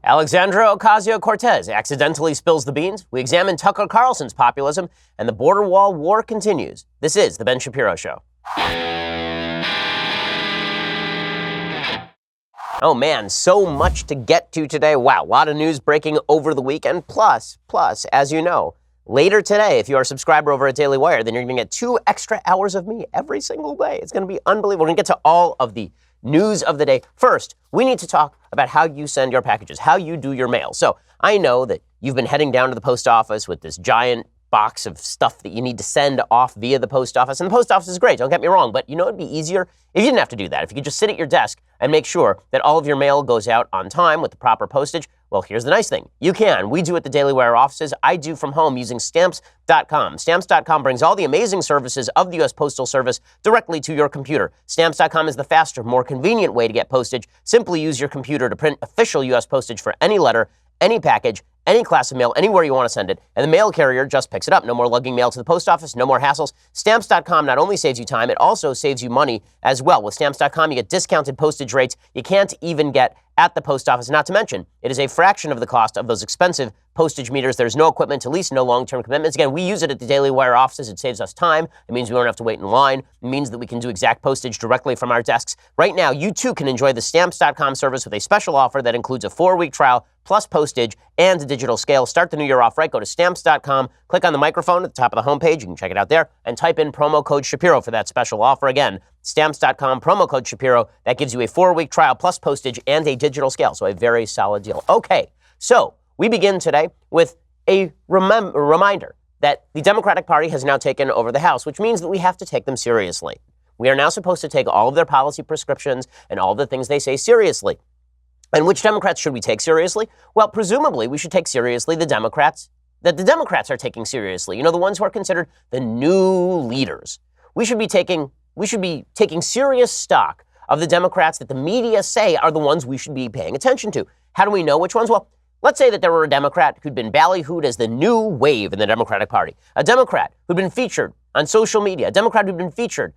Alexandria Ocasio-Cortez accidentally spills the beans. We examine Tucker Carlson's populism, and the border wall war continues. This is The Ben Shapiro Show. Oh man, so much to get to today. Wow, a lot of news breaking over the weekend. Plus, as you know, later today, if you are a subscriber over at Daily Wire, then you're going to get 2 extra hours of me every single day. It's going to be unbelievable. We're going to get to all of the news of the day. First, we need to talk about how you send your packages, how you do your mail. So I know that you've been heading down to the post office with this giant box of stuff that you need to send off via the post office. And the post office is great, don't get me wrong, but you know it'd be easier if you didn't have to do that. If you could just sit at your desk and make sure that all of your mail goes out on time with the proper postage. Well, here's the nice thing. You can. We do at the Daily Wire offices. I do from home using Stamps.com. Stamps.com brings all the amazing services of the U.S. Postal Service directly to your computer. Stamps.com is the faster, more convenient way to get postage. Simply use your computer to print official U.S. postage for any letter, any package, any class of mail, anywhere you want to send it, and the mail carrier just picks it up. No more lugging mail to the post office, no more hassles. Stamps.com not only saves you time, it also saves you money as well. With Stamps.com, you get discounted postage rates you can't even get at the post office. Not to mention, it is a fraction of the cost of those expensive postage meters. There's no equipment to lease, no long-term commitments. Again, we use it at the Daily Wire offices. It saves us time. It means we don't have to wait in line. It means that we can do exact postage directly from our desks. Right now, you too can enjoy the Stamps.com service with a special offer that includes a 4-week trial plus postage and a digital scale. Start the new year off right. Go to Stamps.com, click on the microphone at the top of the homepage. You can check it out there and type in promo code Shapiro for that special offer. Again, Stamps.com, promo code Shapiro. That gives you a 4-week trial plus postage and a digital scale. So a very solid deal. Okay, so we begin today with a reminder that the Democratic Party has now taken over the House, which means that we have to take them seriously. We are now supposed to take all of their policy prescriptions and all the things they say seriously. And which Democrats should we take seriously? Well, presumably we should take seriously the Democrats that the Democrats are taking seriously. You know, the ones who are considered the new leaders. We should be taking serious stock of the Democrats that the media say are the ones we should be paying attention to. How do we know which ones? Well, let's say that there were a Democrat who'd been ballyhooed as the new wave in the Democratic Party, a Democrat who'd been featured on social media, a Democrat who'd been featured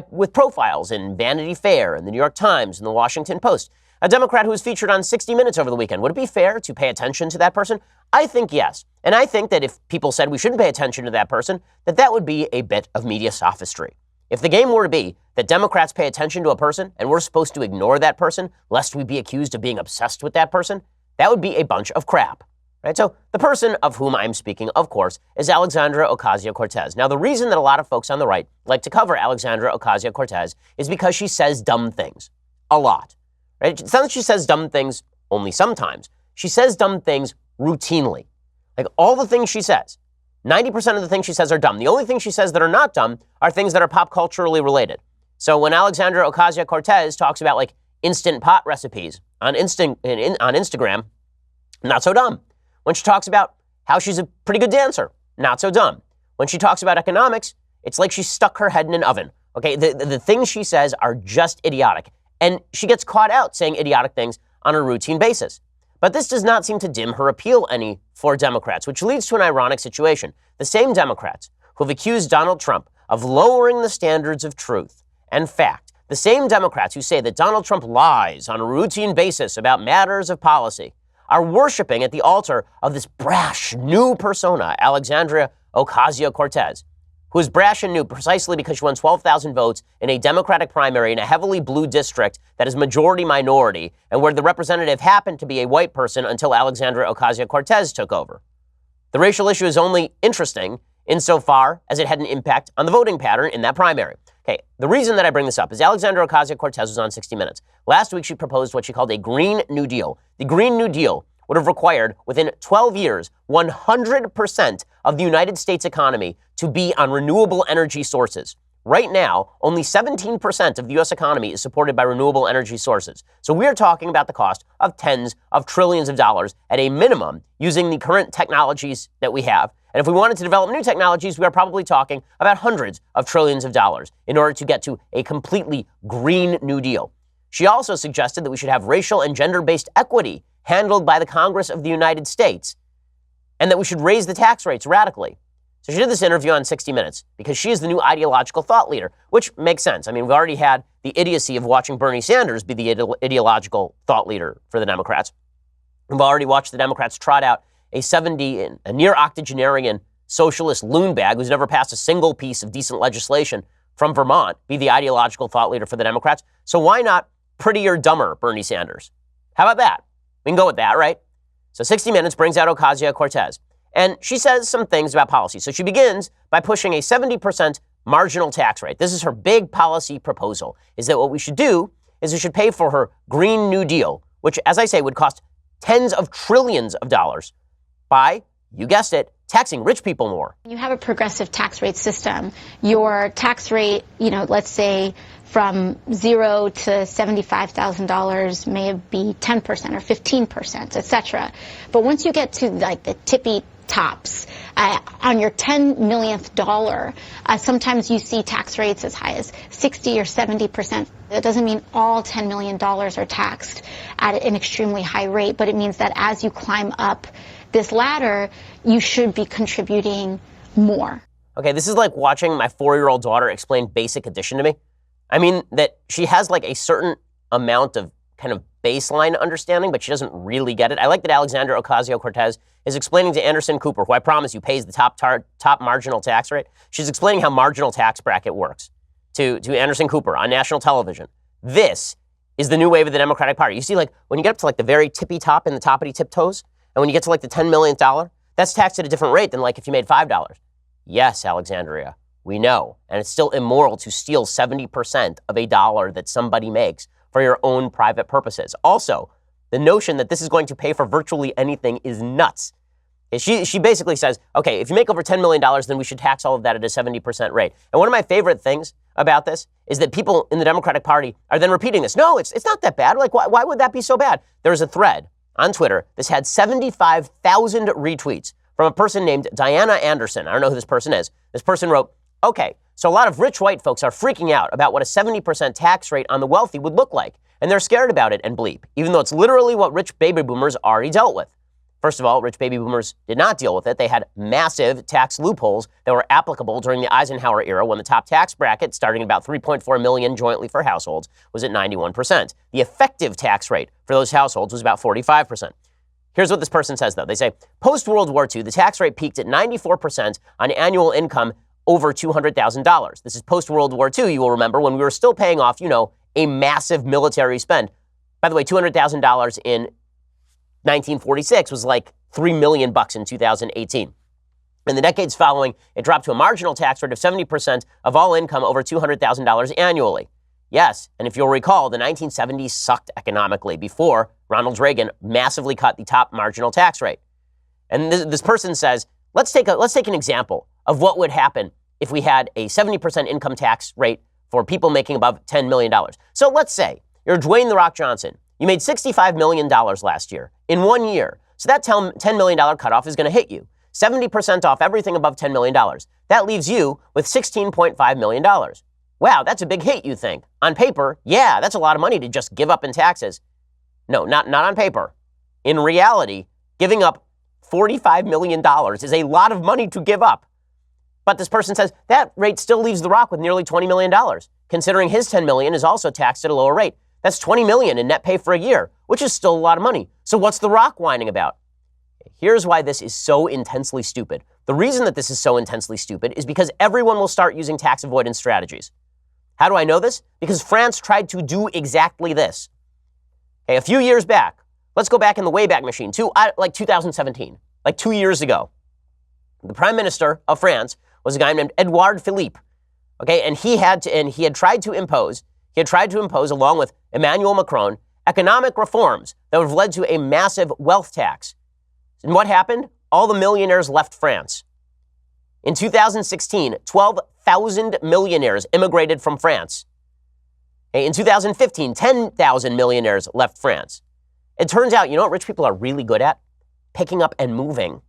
with profiles in Vanity Fair and the New York Times and the Washington Post, a Democrat who was featured on 60 Minutes over the weekend. Would it be fair to pay attention to that person? I think yes. And I think that if people said we shouldn't pay attention to that person, that would be a bit of media sophistry. If the game were to be that Democrats pay attention to a person and we're supposed to ignore that person lest we be accused of being obsessed with that person, that would be a bunch of crap. Right? So the person of whom I'm speaking, of course, is Alexandria Ocasio-Cortez. Now, the reason that a lot of folks on the right like to cover Alexandria Ocasio-Cortez is because she says dumb things. A lot. Right? It's not that she says dumb things only sometimes. She says dumb things routinely. Like all the things she says, 90% of the things she says are dumb. The only things she says that are not dumb are things that are pop culturally related. So when Alexandria Ocasio-Cortez talks about like instant pot recipes on Instagram, not so dumb. When she talks about how she's a pretty good dancer, not so dumb. When she talks about economics, it's like she stuck her head in an oven. Okay, the things she says are just idiotic. And she gets caught out saying idiotic things on a routine basis. But this does not seem to dim her appeal any for Democrats, which leads to an ironic situation. The same Democrats who have accused Donald Trump of lowering the standards of truth and fact, the same Democrats who say that Donald Trump lies on a routine basis about matters of policy, are worshiping at the altar of this brash new persona, Alexandria Ocasio-Cortez, who is brash and new precisely because she won 12,000 votes in a Democratic primary in a heavily blue district that is majority minority and where the representative happened to be a white person until Alexandria Ocasio-Cortez took over. The racial issue is only interesting insofar as it had an impact on the voting pattern in that primary. Okay, the reason that I bring this up is Alexandria Ocasio-Cortez was on 60 Minutes. Last week, she proposed what she called a Green New Deal. The Green New Deal would have required, within 12 years, 100% of the United States economy to be on renewable energy sources. Right now, only 17% of the U.S. economy is supported by renewable energy sources. So we're talking about the cost of tens of trillions of dollars at a minimum using the current technologies that we have. And if we wanted to develop new technologies, we are probably talking about hundreds of trillions of dollars in order to get to a completely Green New Deal. She also suggested that we should have racial and gender-based equity handled by the Congress of the United States, and that we should raise the tax rates radically. So she did this interview on 60 Minutes because she is the new ideological thought leader, which makes sense. I mean, we've already had the idiocy of watching Bernie Sanders be the ideological thought leader for the Democrats. We've already watched the Democrats trot out a near octogenarian socialist loon bag who's never passed a single piece of decent legislation from Vermont be the ideological thought leader for the Democrats. So why not prettier, dumber Bernie Sanders? How about that? We can go with that, right? So 60 Minutes brings out Ocasio-Cortez, and she says some things about policy. So she begins by pushing a 70% marginal tax rate. This is her big policy proposal, is that what we should do is we should pay for her Green New Deal, which, as I say, would cost tens of trillions of dollars by, you guessed it, taxing rich people more. You have a progressive tax rate system. Your tax rate, let's say from $0 to $75,000 may be 10% or 15%, et cetera. But once you get to like the tippy tops, on your 10 millionth dollar, sometimes you see tax rates as high as 60 or 70%. That doesn't mean all $10 million are taxed at an extremely high rate, but it means that as you climb up this ladder, you should be contributing more. Okay, this is like watching my 4-year-old daughter explain basic addition to me. I mean that she has like a certain amount of kind of baseline understanding, but she doesn't really get it. I like that Alexandria Ocasio-Cortez is explaining to Anderson Cooper, who I promise you pays the top marginal tax rate. She's explaining how marginal tax bracket works to Anderson Cooper on national television. This is the new wave of the Democratic Party. You see, like when you get up to like the very tippy top and the toppity tiptoes, and when you get to like the $10 millionth dollar, that's taxed at a different rate than like if you made $5. Yes, Alexandria, we know. And it's still immoral to steal 70% of a dollar that somebody makes for your own private purposes. Also, the notion that this is going to pay for virtually anything is nuts. She basically says, okay, if you make over $10 million, then we should tax all of that at a 70% rate. And one of my favorite things about this is that people in the Democratic Party are then repeating this. No, it's not that bad. Like, why would that be so bad? There's a thread on Twitter. This had 75,000 retweets from a person named Diana Anderson. I don't know who this person is. This person wrote, okay, so a lot of rich white folks are freaking out about what a 70% tax rate on the wealthy would look like. And they're scared about it and bleep, even though it's literally what rich baby boomers already dealt with. First of all, rich baby boomers did not deal with it. They had massive tax loopholes that were applicable during the Eisenhower era when the top tax bracket, starting at about $3.4 million jointly for households, was at 91%. The effective tax rate for those households was about 45%. Here's what this person says, though. They say, post-World War II, the tax rate peaked at 94% on annual income over $200,000. This is post-World War II, you will remember, when we were still paying off, a massive military spend. By the way, $200,000 in 1946 was like $3 million in 2018. In the decades following, it dropped to a marginal tax rate of 70% of all income over $200,000 annually. Yes, and if you'll recall, the 1970s sucked economically before Ronald Reagan massively cut the top marginal tax rate. And this person says, let's take an example of what would happen if we had a 70% income tax rate for people making above $10 million. So let's say you're Dwayne "The Rock" Johnson. You made $65 million last year in 1 year. So that $10 million cutoff is going to hit you. 70% off everything above $10 million. That leaves you with $16.5 million. Wow, that's a big hit, you think. On paper, yeah, that's a lot of money to just give up in taxes. No, not on paper. In reality, giving up $45 million is a lot of money to give up. But this person says that rate still leaves The Rock with nearly $20 million, considering his $10 million is also taxed at a lower rate. That's $20 million in net pay for a year, which is still a lot of money. So what's The Rock whining about? Here's why this is so intensely stupid. The reason that this is so intensely stupid is because everyone will start using tax avoidance strategies. How do I know this? Because France tried to do exactly this. Okay, a few years back, let's go back in the Wayback Machine to like 2017, like 2 years ago. The Prime Minister of France was a guy named Edouard Philippe. Okay, and he had tried to impose, along with Emmanuel Macron, economic reforms that would have led to a massive wealth tax. And what happened? All the millionaires left France. In 2016, 12,000 millionaires immigrated from France. In 2015, 10,000 millionaires left France. It turns out, you know what rich people are really good at? Picking up and moving.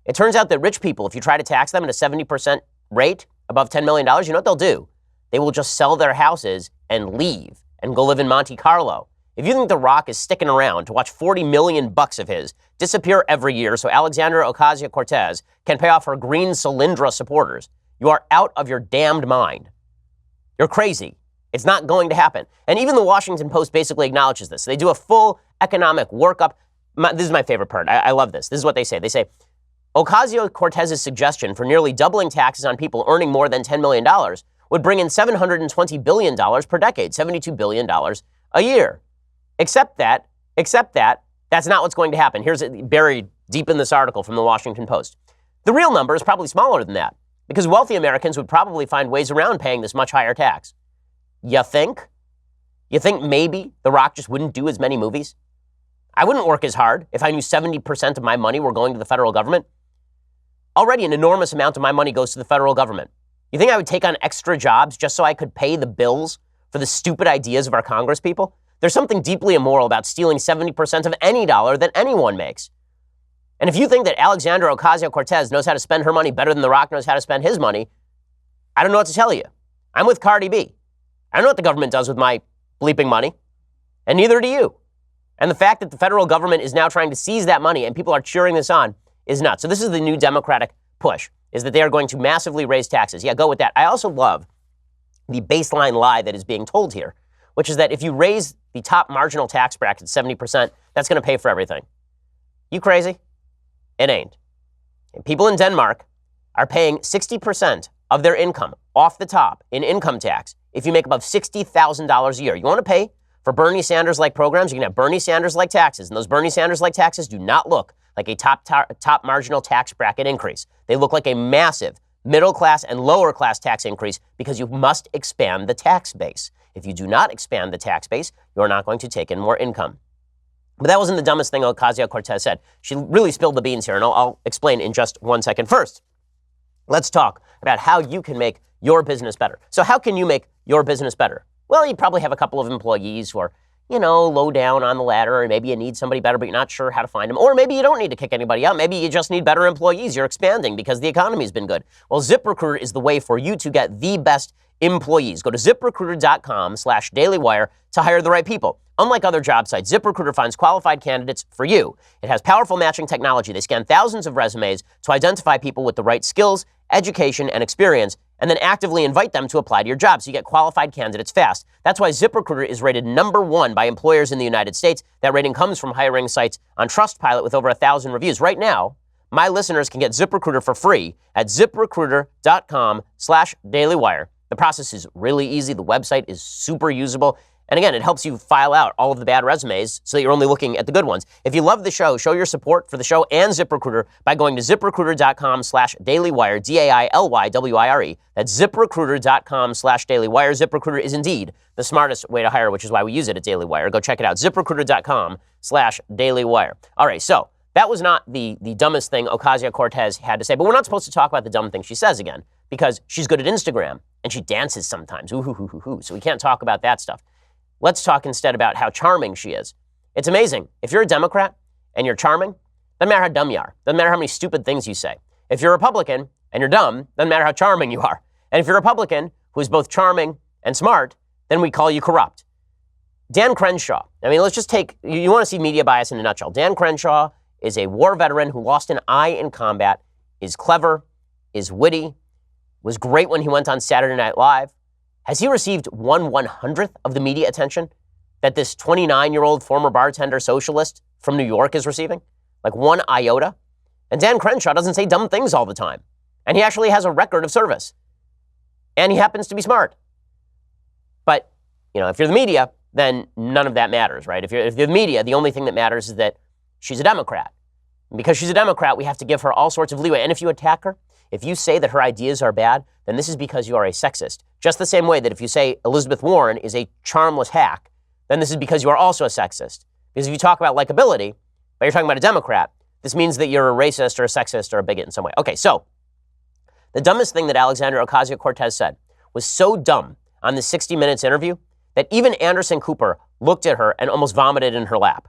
It turns out that rich people, if you try to tax them at a 70% rate above $10 million, you know what they'll do? They will just sell their houses and leave and go live in Monte Carlo. If you think The Rock is sticking around to watch $40 million of his disappear every year so Alexandria Ocasio-Cortez can pay off her green Solyndra supporters, you are out of your damned mind. You're crazy. It's not going to happen. And even the Washington Post basically acknowledges this. They do a full economic workup. This is my favorite part. I love this. This is what they say. They say, Ocasio-Cortez's suggestion for nearly doubling taxes on people earning more than $10 million would bring in $720 billion per decade, $72 billion a year. Except that, that's not what's going to happen. Here's it buried deep in this article from the Washington Post. The real number is probably smaller than that, because wealthy Americans would probably find ways around paying this much higher tax. You think? You think maybe The Rock just wouldn't do as many movies? I wouldn't work as hard if I knew 70% of my money were going to the federal government. Already an enormous amount of my money goes to the federal government. You think I would take on extra jobs just so I could pay the bills for the stupid ideas of our Congress people? There's something deeply immoral about stealing 70% of any dollar that anyone makes. And if you think that Alexandra Ocasio-Cortez knows how to spend her money better than The Rock knows how to spend his money, I don't know what to tell you. I'm with Cardi B. I don't know what the government does with my bleeping money, and neither do you. And the fact that the federal government is now trying to seize that money and people are cheering this on is nuts. So this is the new Democratic push, is that they are going to massively raise taxes. Yeah, go with that. I also love the baseline lie that is being told here, which is that if you raise the top marginal tax bracket 70%, that's going to pay for everything. You crazy? It ain't. And people in Denmark are paying 60% of their income off the top in income tax if you make above $60,000 a year. You want to pay for Bernie Sanders-like programs, you can have Bernie Sanders-like taxes. And those Bernie Sanders-like taxes do not look like a top marginal tax bracket increase. They look like a massive middle-class and lower-class tax increase because you must expand the tax base. If you do not expand the tax base, you're not going to take in more income. But that wasn't the dumbest thing Ocasio-Cortez said. She really spilled the beans here, and I'll explain in just 1 second. First, let's talk about how you can make your business better. So how can you make your business better? Well, you probably have a couple of employees who are, low down on the ladder, and maybe you need somebody better, but you're not sure how to find them. Or maybe you don't need to kick anybody out. Maybe you just need better employees. You're expanding because the economy's been good. Well, ZipRecruiter is the way for you to get the best employees. Go to ZipRecruiter.com/dailywire to hire the right people. Unlike other job sites, ZipRecruiter finds qualified candidates for you. It has powerful matching technology. They scan thousands of resumes to identify people with the right skills, education, and experience, and then actively invite them to apply to your job so you get qualified candidates fast. That's why ZipRecruiter is rated #1 by employers in the United States. That rating comes from hiring sites on Trustpilot with over 1,000 reviews. Right now, my listeners can get ZipRecruiter for free at ZipRecruiter.com/dailywire. The process is really easy. The website is super usable. And again, it helps you file out all of the bad resumes so that you're only looking at the good ones. If you love the show, show your support for the show and ZipRecruiter by going to ZipRecruiter.com/dailywire, DAILYWIRE. That's ZipRecruiter.com/dailywire. ZipRecruiter is indeed the smartest way to hire, which is why we use it at Daily Wire. Go check it out, ZipRecruiter.com/dailywire. All right, so that was not the dumbest thing Ocasio-Cortez had to say, but we're not supposed to talk about the dumb thing she says again because she's good at Instagram and she dances sometimes. Ooh, hoo, hoo, hoo, hoo. So we can't talk about that stuff. Let's talk instead about how charming she is. It's amazing. If you're a Democrat and you're charming, doesn't matter how dumb you are. Doesn't matter how many stupid things you say. If you're a Republican and you're dumb, doesn't matter how charming you are. And if you're a Republican who is both charming and smart, then we call you corrupt. Dan Crenshaw. I mean, let's just take, you want to see media bias in a nutshell. Dan Crenshaw is a war veteran who lost an eye in combat, is clever, is witty, was great when he went on Saturday Night Live. Has he received 1/100th of the media attention that this 29-year-old former bartender socialist from New York is receiving? Like 1 iota? And Dan Crenshaw doesn't say dumb things all the time. And he actually has a record of service. And he happens to be smart. But, if you're the media, then none of that matters, right? If you're the media, the only thing that matters is that she's a Democrat. And because she's a Democrat, we have to give her all sorts of leeway. And if you attack her, if you say that her ideas are bad, then this is because you are a sexist. Just the same way that if you say Elizabeth Warren is a charmless hack, then this is because you are also a sexist. Because if you talk about likability, but you're talking about a Democrat, this means that you're a racist or a sexist or a bigot in some way. Okay, so the dumbest thing that Alexandria Ocasio-Cortez said was so dumb on the 60 Minutes interview that even Anderson Cooper looked at her and almost vomited in her lap.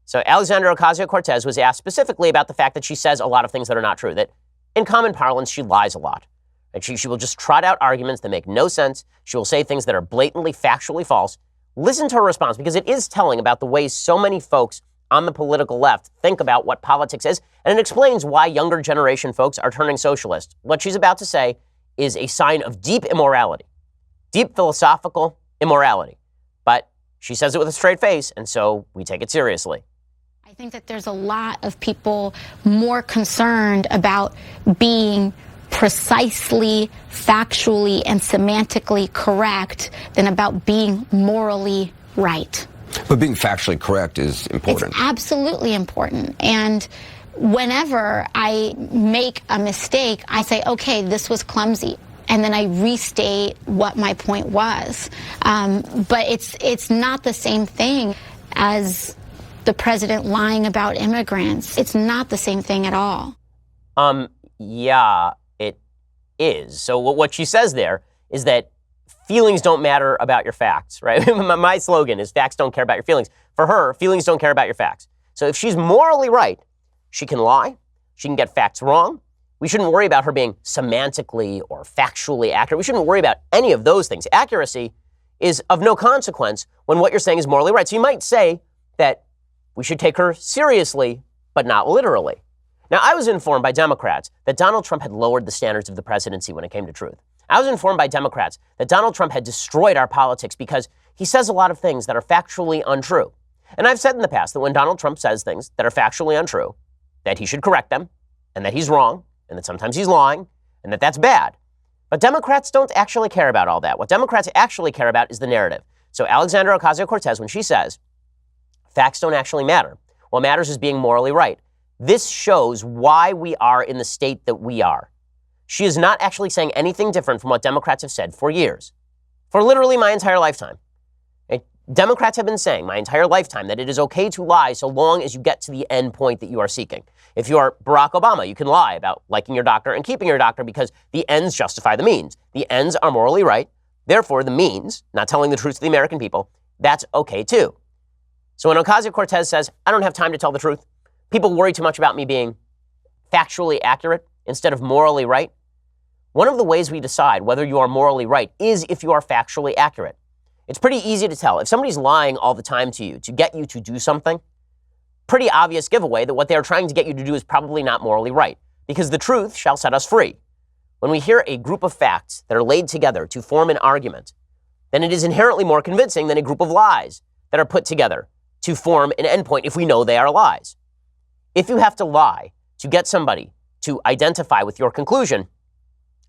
So Alexandria Ocasio-Cortez was asked specifically about the fact that she says a lot of things that are not true, that in common parlance, she lies a lot. And she will just trot out arguments that make no sense. She will say things that are blatantly, factually false. Listen to her response, because it is telling about the ways so many folks on the political left think about what politics is, and it explains why younger generation folks are turning socialist. What she's about to say is a sign of deep immorality, deep philosophical immorality. But she says it with a straight face, and so we take it seriously. I think that there's a lot of people more concerned about being precisely, factually, and semantically correct than about being morally right. But being factually correct is important. It's absolutely important. And whenever I make a mistake, I say, okay, this was clumsy. And then I restate what my point was. But it's not the same thing as the president lying about immigrants. It's not the same thing at all. Yeah, it is. So what she says there is that feelings don't matter about your facts, right? My slogan is facts don't care about your feelings. For her, feelings don't care about your facts. So if she's morally right, she can lie, she can get facts wrong. We shouldn't worry about her being semantically or factually accurate. We shouldn't worry about any of those things. Accuracy is of no consequence when what you're saying is morally right. So you might say that we should take her seriously, but not literally. Now, I was informed by Democrats that Donald Trump had lowered the standards of the presidency when it came to truth. I was informed by Democrats that Donald Trump had destroyed our politics because he says a lot of things that are factually untrue. And I've said in the past that when Donald Trump says things that are factually untrue, that he should correct them, and that he's wrong, and that sometimes he's lying, and that that's bad. But Democrats don't actually care about all that. What Democrats actually care about is the narrative. So Alexandria Ocasio-Cortez, when she says facts don't actually matter, what matters is being morally right. This shows why we are in the state that we are. She is not actually saying anything different from what Democrats have said for years, for literally my entire lifetime. Democrats have been saying my entire lifetime that it is okay to lie so long as you get to the end point that you are seeking. If you are Barack Obama, you can lie about liking your doctor and keeping your doctor because the ends justify the means. The ends are morally right. Therefore, the means, not telling the truth to the American people, that's okay too. So when Ocasio-Cortez says, I don't have time to tell the truth, people worry too much about me being factually accurate instead of morally right. One of the ways we decide whether you are morally right is if you are factually accurate. It's pretty easy to tell. If somebody's lying all the time to you to get you to do something, pretty obvious giveaway that what they are trying to get you to do is probably not morally right, because the truth shall set us free. When we hear a group of facts that are laid together to form an argument, then it is inherently more convincing than a group of lies that are put together to form an endpoint if we know they are lies. If you have to lie to get somebody to identify with your conclusion,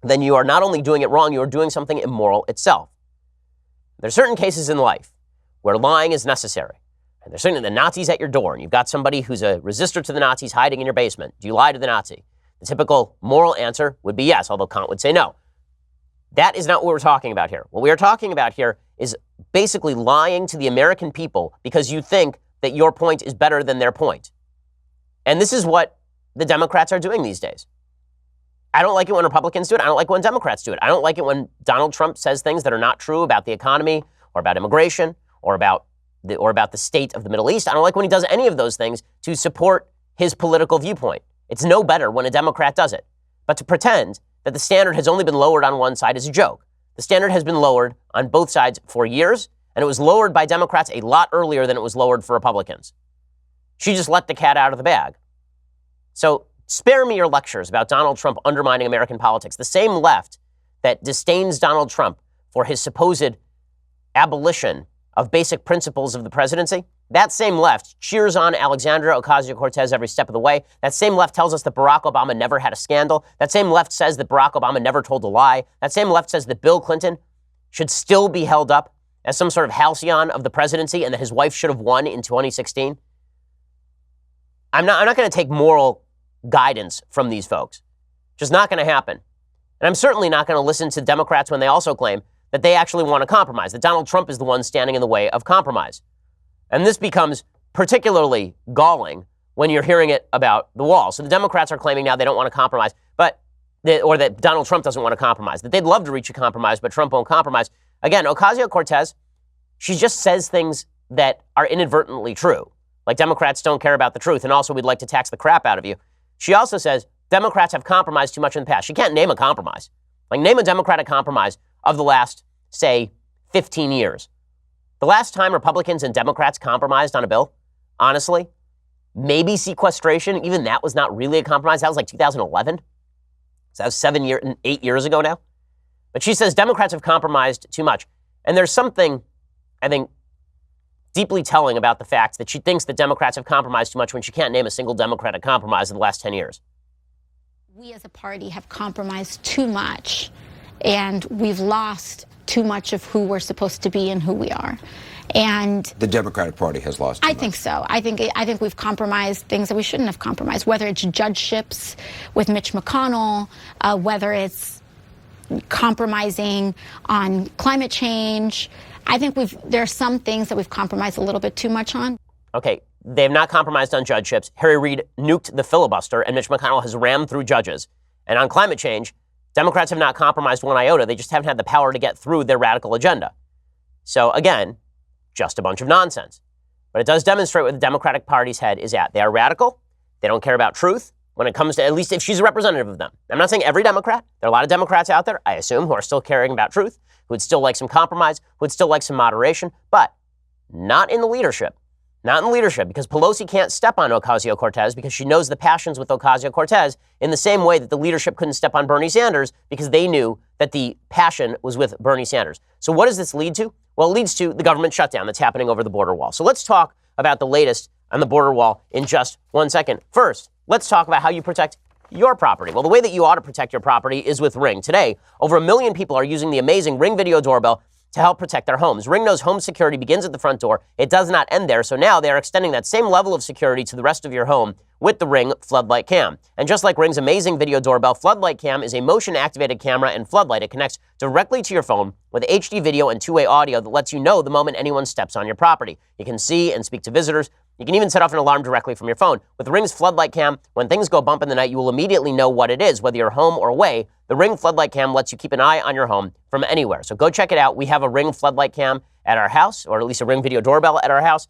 then you are not only doing it wrong, you are doing something immoral itself. There are certain cases in life where lying is necessary. And there's certainly the Nazis at your door, and you've got somebody who's a resistor to the Nazis hiding in your basement. Do you lie to the Nazi? The typical moral answer would be yes, although Kant would say no. That is not what we're talking about here. What we are talking about here is basically lying to the American people because you think that your point is better than their point. And this is what the Democrats are doing these days. I don't like it when Republicans do it. I don't like it when Democrats do it. I don't like it when Donald Trump says things that are not true about the economy or about immigration or about the state of the Middle East. I don't like when he does any of those things to support his political viewpoint. It's no better when a Democrat does it. But to pretend that the standard has only been lowered on one side is a joke. The standard has been lowered on both sides for years, and it was lowered by Democrats a lot earlier than it was lowered for Republicans. She just let the cat out of the bag. So spare me your lectures about Donald Trump undermining American politics. The same left that disdains Donald Trump for his supposed abolition of basic principles of the presidency, that same left cheers on Alexandria Ocasio-Cortez every step of the way. That same left tells us that Barack Obama never had a scandal. That same left says that Barack Obama never told a lie. That same left says that Bill Clinton should still be held up as some sort of halcyon of the presidency and that his wife should have won in 2016. I'm not going to take moral guidance from these folks. Just not going to happen. And I'm certainly not going to listen to Democrats when they also claim that they actually want to compromise, that Donald Trump is the one standing in the way of compromise. And this becomes particularly galling when you're hearing it about the wall. So the Democrats are claiming now they don't want to compromise, or that Donald Trump doesn't want to compromise, that they'd love to reach a compromise, but Trump won't compromise. Again, Ocasio-Cortez, she just says things that are inadvertently true. Like Democrats don't care about the truth, and also we'd like to tax the crap out of you. She also says Democrats have compromised too much in the past. She can't name a compromise. Like, name a Democratic compromise of the last, say, 15 years. The last time Republicans and Democrats compromised on a bill, honestly, maybe sequestration. Even that was not really a compromise. That was like 2011. So that was 8 years ago now. But she says Democrats have compromised too much. And there's something, I think, deeply telling about the fact that she thinks that Democrats have compromised too much when she can't name a single Democratic compromise in the last 10 years. We as a party have compromised too much, and we've lost too much of who we're supposed to be and who we are. And the Democratic Party has lost too much. I think so. I think we've compromised things that we shouldn't have compromised, whether it's judgeships with Mitch McConnell, whether it's compromising on climate change. I think there are some things that we've compromised a little bit too much on. Okay, they have not compromised on judgeships. Harry Reid nuked the filibuster, and Mitch McConnell has rammed through judges. And on climate change, Democrats have not compromised one iota. They just haven't had the power to get through their radical agenda. So again, just a bunch of nonsense. But it does demonstrate where the Democratic Party's head is at. They are radical. They don't care about truth when it comes to, at least if she's a representative of them. I'm not saying every Democrat. There are a lot of Democrats out there, I assume, who are still caring about truth, who would still like some compromise, who would still like some moderation, but not in the leadership. Not in leadership, because Pelosi can't step on Ocasio-Cortez because she knows the passions with Ocasio-Cortez in the same way that the leadership couldn't step on Bernie Sanders because they knew that the passion was with Bernie Sanders. So what does this lead to? Well, it leads to the government shutdown that's happening over the border wall. So let's talk about the latest on the border wall in just 1 second. First, let's talk about how you protect your property. Well, the way that you ought to protect your property is with Ring. Today, over 1 million people are using the amazing Ring video doorbell to help protect their homes. Ring knows home security begins at the front door. It does not end there. So now they are extending that same level of security to the rest of your home with the Ring Floodlight Cam. And just like Ring's amazing video doorbell, Floodlight Cam is a motion-activated camera and floodlight. It connects directly to your phone with HD video and two-way audio that lets you know the moment anyone steps on your property. You can see and speak to visitors. You can even set off an alarm directly from your phone. With Ring's Floodlight Cam, when things go bump in the night, you will immediately know what it is, whether you're home or away. The Ring Floodlight Cam lets you keep an eye on your home from anywhere. So go check it out. We have a Ring Floodlight Cam at our house, or at least a Ring video doorbell at our house.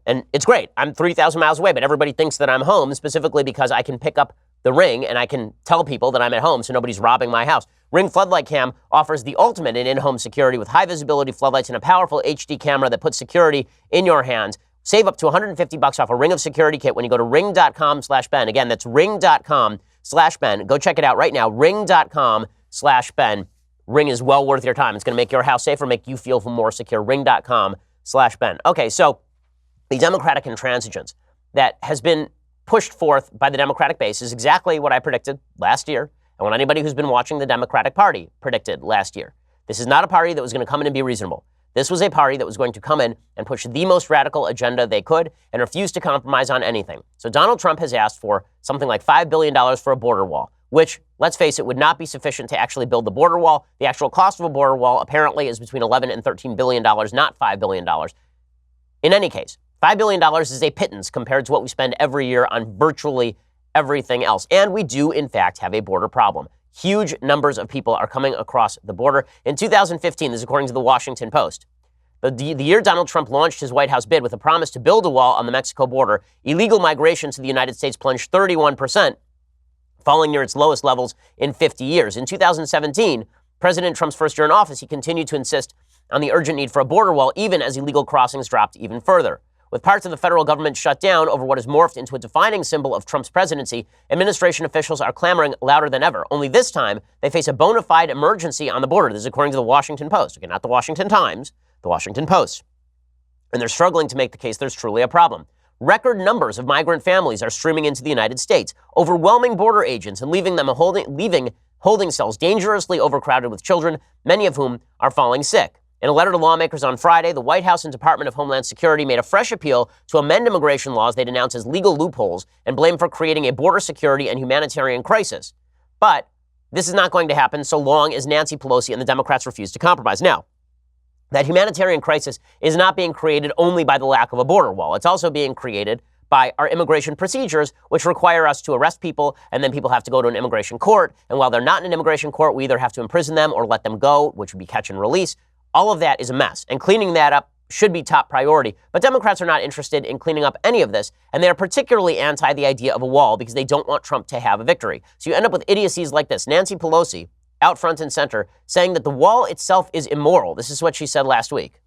And it's great. I'm 3,000 miles away, but everybody thinks that I'm home specifically because I can pick up the Ring and I can tell people that I'm at home so nobody's robbing my house. Ring Floodlight Cam offers the ultimate in in-home security with high visibility floodlights and a powerful HD camera that puts security in your hands. Save up to $150 off a Ring of Security kit when you go to ring.com/Ben. Again, that's ring.com/Ben. Go check it out right now, ring.com/Ben. Ring is well worth your time. It's going to make your house safer, make you feel more secure. Ring.com/Ben. Okay, so the Democratic intransigence that has been pushed forth by the Democratic base is exactly what I predicted last year and what anybody who's been watching the Democratic Party predicted last year. This is not a party that was going to come in and be reasonable. This was a party that was going to come in and push the most radical agenda they could and refuse to compromise on anything. So Donald Trump has asked for something like $5 billion for a border wall, which, let's face it, would not be sufficient to actually build the border wall. The actual cost of a border wall apparently is between $11 and $13 billion, not $5 billion. In any case, $5 billion is a pittance compared to what we spend every year on virtually everything else. And we do, in fact, have a border problem. Huge numbers of people are coming across the border. In 2015, this is according to the Washington Post, the year Donald Trump launched his White House bid with a promise to build a wall on the Mexico border, illegal migration to the United States plunged 31%, falling near its lowest levels in 50 years. In 2017, President Trump's first year in office, he continued to insist on the urgent need for a border wall, even as illegal crossings dropped even further. With parts of the federal government shut down over what has morphed into a defining symbol of Trump's presidency, administration officials are clamoring louder than ever. Only this time, they face a bona fide emergency on the border. This is according to the Washington Post. Okay, not the Washington Times, the Washington Post. And they're struggling to make the case there's truly a problem. Record numbers of migrant families are streaming into the United States, overwhelming border agents and leaving holding cells dangerously overcrowded with children, many of whom are falling sick. In a letter to lawmakers on Friday, the White House and Department of Homeland Security made a fresh appeal to amend immigration laws they denounced as legal loopholes and blamed for creating a border security and humanitarian crisis. But this is not going to happen so long as Nancy Pelosi and the Democrats refuse to compromise. Now, that humanitarian crisis is not being created only by the lack of a border wall. It's also being created by our immigration procedures, which require us to arrest people, and then people have to go to an immigration court. And while they're not in an immigration court, we either have to imprison them or let them go, which would be catch and release. All of that is a mess, and cleaning that up should be top priority. But Democrats are not interested in cleaning up any of this, and they are particularly anti the idea of a wall because they don't want Trump to have a victory. So you end up with idiocies like this. Nancy Pelosi, out front and center, saying that the wall itself is immoral. This is what she said last week.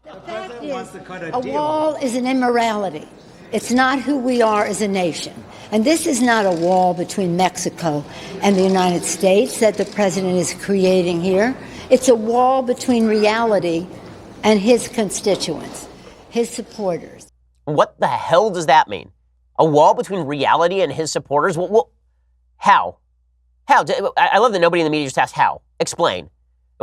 The fact is, a wall is an immorality. It's not who we are as a nation. And this is not a wall between Mexico and the United States that the president is creating here. It's a wall between reality and his constituents. his supporters. What the hell does that mean? A wall between reality and his supporters? How? How? I love that nobody in the media just asks how. Explain. And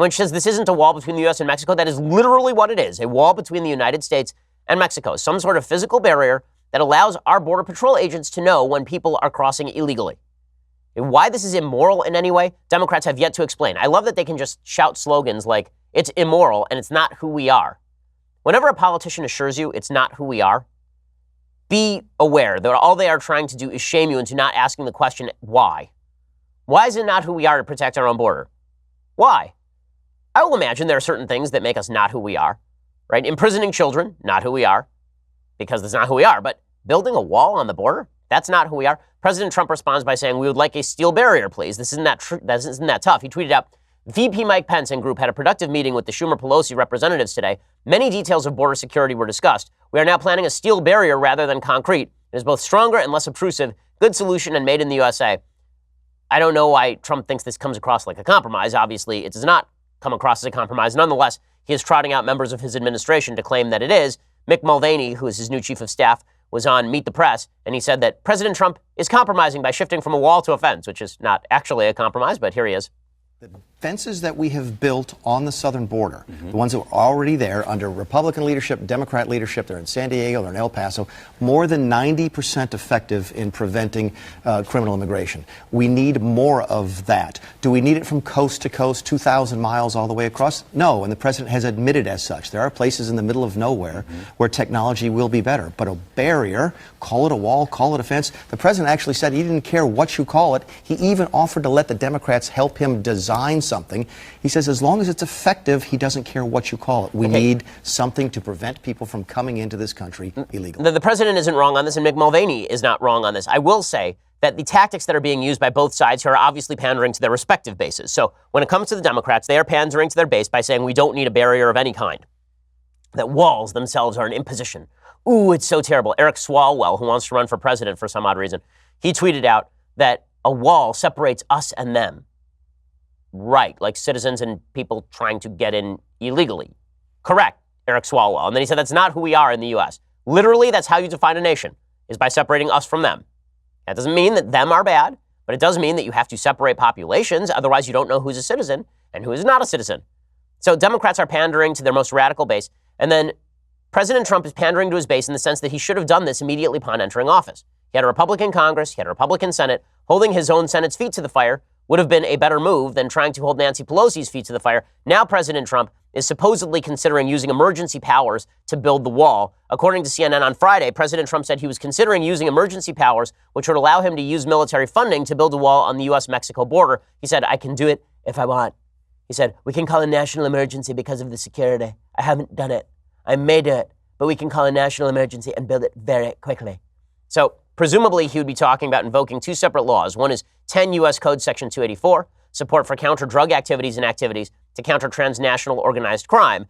when she says this isn't a wall between the U.S. and Mexico, that is literally what it is. A wall between the United States and Mexico. Some sort of physical barrier that allows our Border Patrol agents to know when people are crossing illegally. Why this is immoral in any way, Democrats have yet to explain. I love that they can just shout slogans like, it's immoral and it's not who we are. Whenever a politician assures you it's not who we are, be aware that all they are trying to do is shame you into not asking the question, why? Why is it not who we are to protect our own border? Why? I will imagine there are certain things that make us not who we are, right? Imprisoning children, not who we are, because that's not who we are. But building a wall on the border, that's not who we are. President Trump responds by saying, we would like a steel barrier, please. This isn't that tough. He tweeted out, VP Mike Pence and group had a productive meeting with the Schumer-Pelosi representatives today. Many details of border security were discussed. We are now planning a steel barrier rather than concrete. It is both stronger and less obtrusive, good solution and made in the USA. I don't know why Trump thinks this comes across like a compromise. Obviously, it does not come across as a compromise. Nonetheless, he is trotting out members of his administration to claim that it is. Mick Mulvaney, who is his new chief of staff, was on Meet the Press, and he said that President Trump is compromising by shifting from a wall to a fence, which is not actually a compromise, but here he is. The fences that we have built on the southern border, the ones that were already there under Republican leadership, Democrat leadership, they're in San Diego, they're in El Paso, more than 90% effective in preventing criminal immigration. We need more of that. Do we need it from coast to coast, 2,000 miles all the way across? No, and the president has admitted as such. There are places in the middle of nowhere where technology will be better. But a barrier, call it a wall, call it a fence. The president actually said he didn't care what you call it. He even offered to let the Democrats help him design something. He says as long as it's effective, he doesn't care what you call it. We need something to prevent people from coming into this country illegally. The president isn't wrong on this, and Mick Mulvaney is not wrong on this. I will say that the tactics that are being used by both sides here are obviously pandering to their respective bases. So when it comes to the Democrats, they are pandering to their base by saying we don't need a barrier of any kind, that walls themselves are an imposition. Ooh, it's so terrible. Eric Swalwell, who wants to run for president for some odd reason, he tweeted out that a wall separates us and them. Right, like citizens and people trying to get in illegally. Correct, Eric Swalwell. And then he said that's not who we are in the U.S. Literally, that's how you define a nation, is by separating us from them. That doesn't mean that them are bad, but it does mean that you have to separate populations. Otherwise, you don't know who's a citizen and who is not a citizen. So Democrats are pandering to their most radical base. And then President Trump is pandering to his base in the sense that he should have done this immediately upon entering office. He had a Republican Congress, he had a Republican Senate. Holding his own Senate's feet to the fire would have been a better move than trying to hold Nancy Pelosi's feet to the fire. Now President Trump is supposedly considering using emergency powers to build the wall. According to CNN on Friday, President Trump said he was considering using emergency powers, which would allow him to use military funding to build a wall on the U.S.-Mexico border. He said, I can do it if I want. He said, we can call a national emergency because of the security. I haven't done it. I may do it, but we can call a national emergency and build it very quickly. So presumably, he would be talking about invoking two separate laws. One is 10 U.S. Code Section 284, support for counter-drug activities and activities to counter transnational organized crime.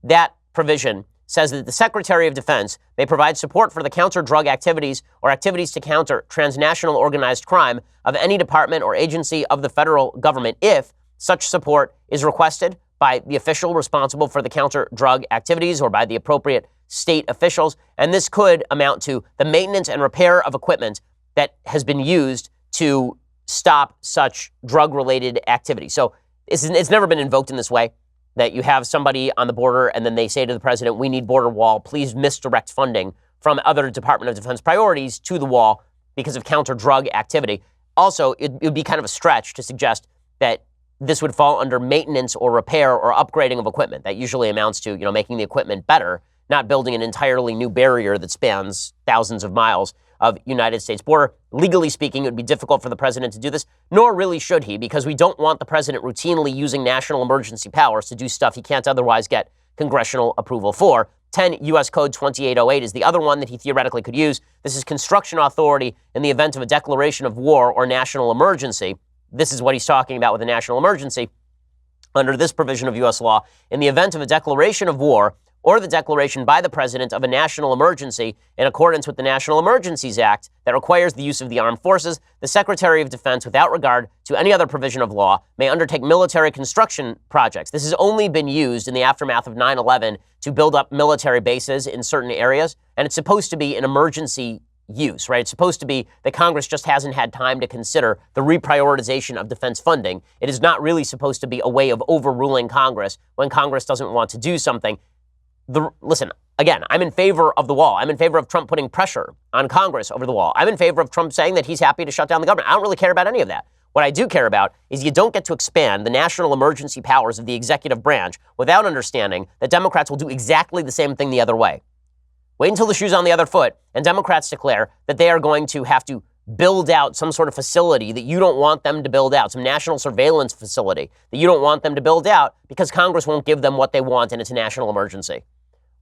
That provision says that the Secretary of Defense may provide support for the counter-drug activities or activities to counter transnational organized crime of any department or agency of the federal government if such support is requested by the official responsible for the counter-drug activities or by the appropriate state officials. And this could amount to the maintenance and repair of equipment that has been used to stop such drug-related activity. So it's never been invoked in this way, that you have somebody on the border and then they say to the president, we need border wall, please misdirect funding from other Department of Defense priorities to the wall because of counter-drug activity. Also, it would be kind of a stretch to suggest that this would fall under maintenance or repair or upgrading of equipment. That usually amounts to, making the equipment better, not building an entirely new barrier that spans thousands of miles of United States border. Legally speaking, it would be difficult for the president to do this, nor really should he, because we don't want the president routinely using national emergency powers to do stuff he can't otherwise get congressional approval for. 10 U.S. Code 2808 is the other one that he theoretically could use. This is construction authority in the event of a declaration of war or national emergency. This is what he's talking about with a national emergency. Under this provision of U.S. law, in the event of a declaration of war or the declaration by the president of a national emergency in accordance with the National Emergencies Act that requires the use of the armed forces, the Secretary of Defense, without regard to any other provision of law, may undertake military construction projects. This has only been used in the aftermath of 9/11 to build up military bases in certain areas, and it's supposed to be an emergency use, right? It's supposed to be that Congress just hasn't had time to consider the reprioritization of defense funding. It is not really supposed to be a way of overruling Congress when Congress doesn't want to do something. Listen, again, I'm in favor of the wall. I'm in favor of Trump putting pressure on Congress over the wall. I'm in favor of Trump saying that he's happy to shut down the government. I don't really care about any of that. What I do care about is you don't get to expand the national emergency powers of the executive branch without understanding that Democrats will do exactly the same thing the other way. Wait until the shoe's on the other foot and Democrats declare that they are going to have to build out some sort of facility that you don't want them to build out, some national surveillance facility that you don't want them to build out because Congress won't give them what they want and it's a national emergency.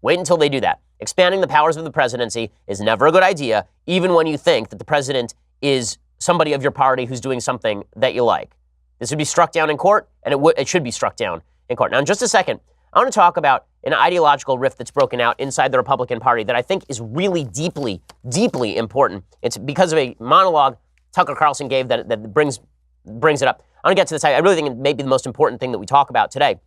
Wait until they do that. Expanding the powers of the presidency is never a good idea, even when you think that the president is somebody of your party who's doing something that you like. This would be struck down in court, and it should be struck down in court. Now, in just a second, I want to talk about an ideological rift that's broken out inside the Republican Party that I think is really deeply, deeply important. It's because of a monologue Tucker Carlson gave that brings it up. I want to get to this. I really think it may be the most important thing that we talk about today.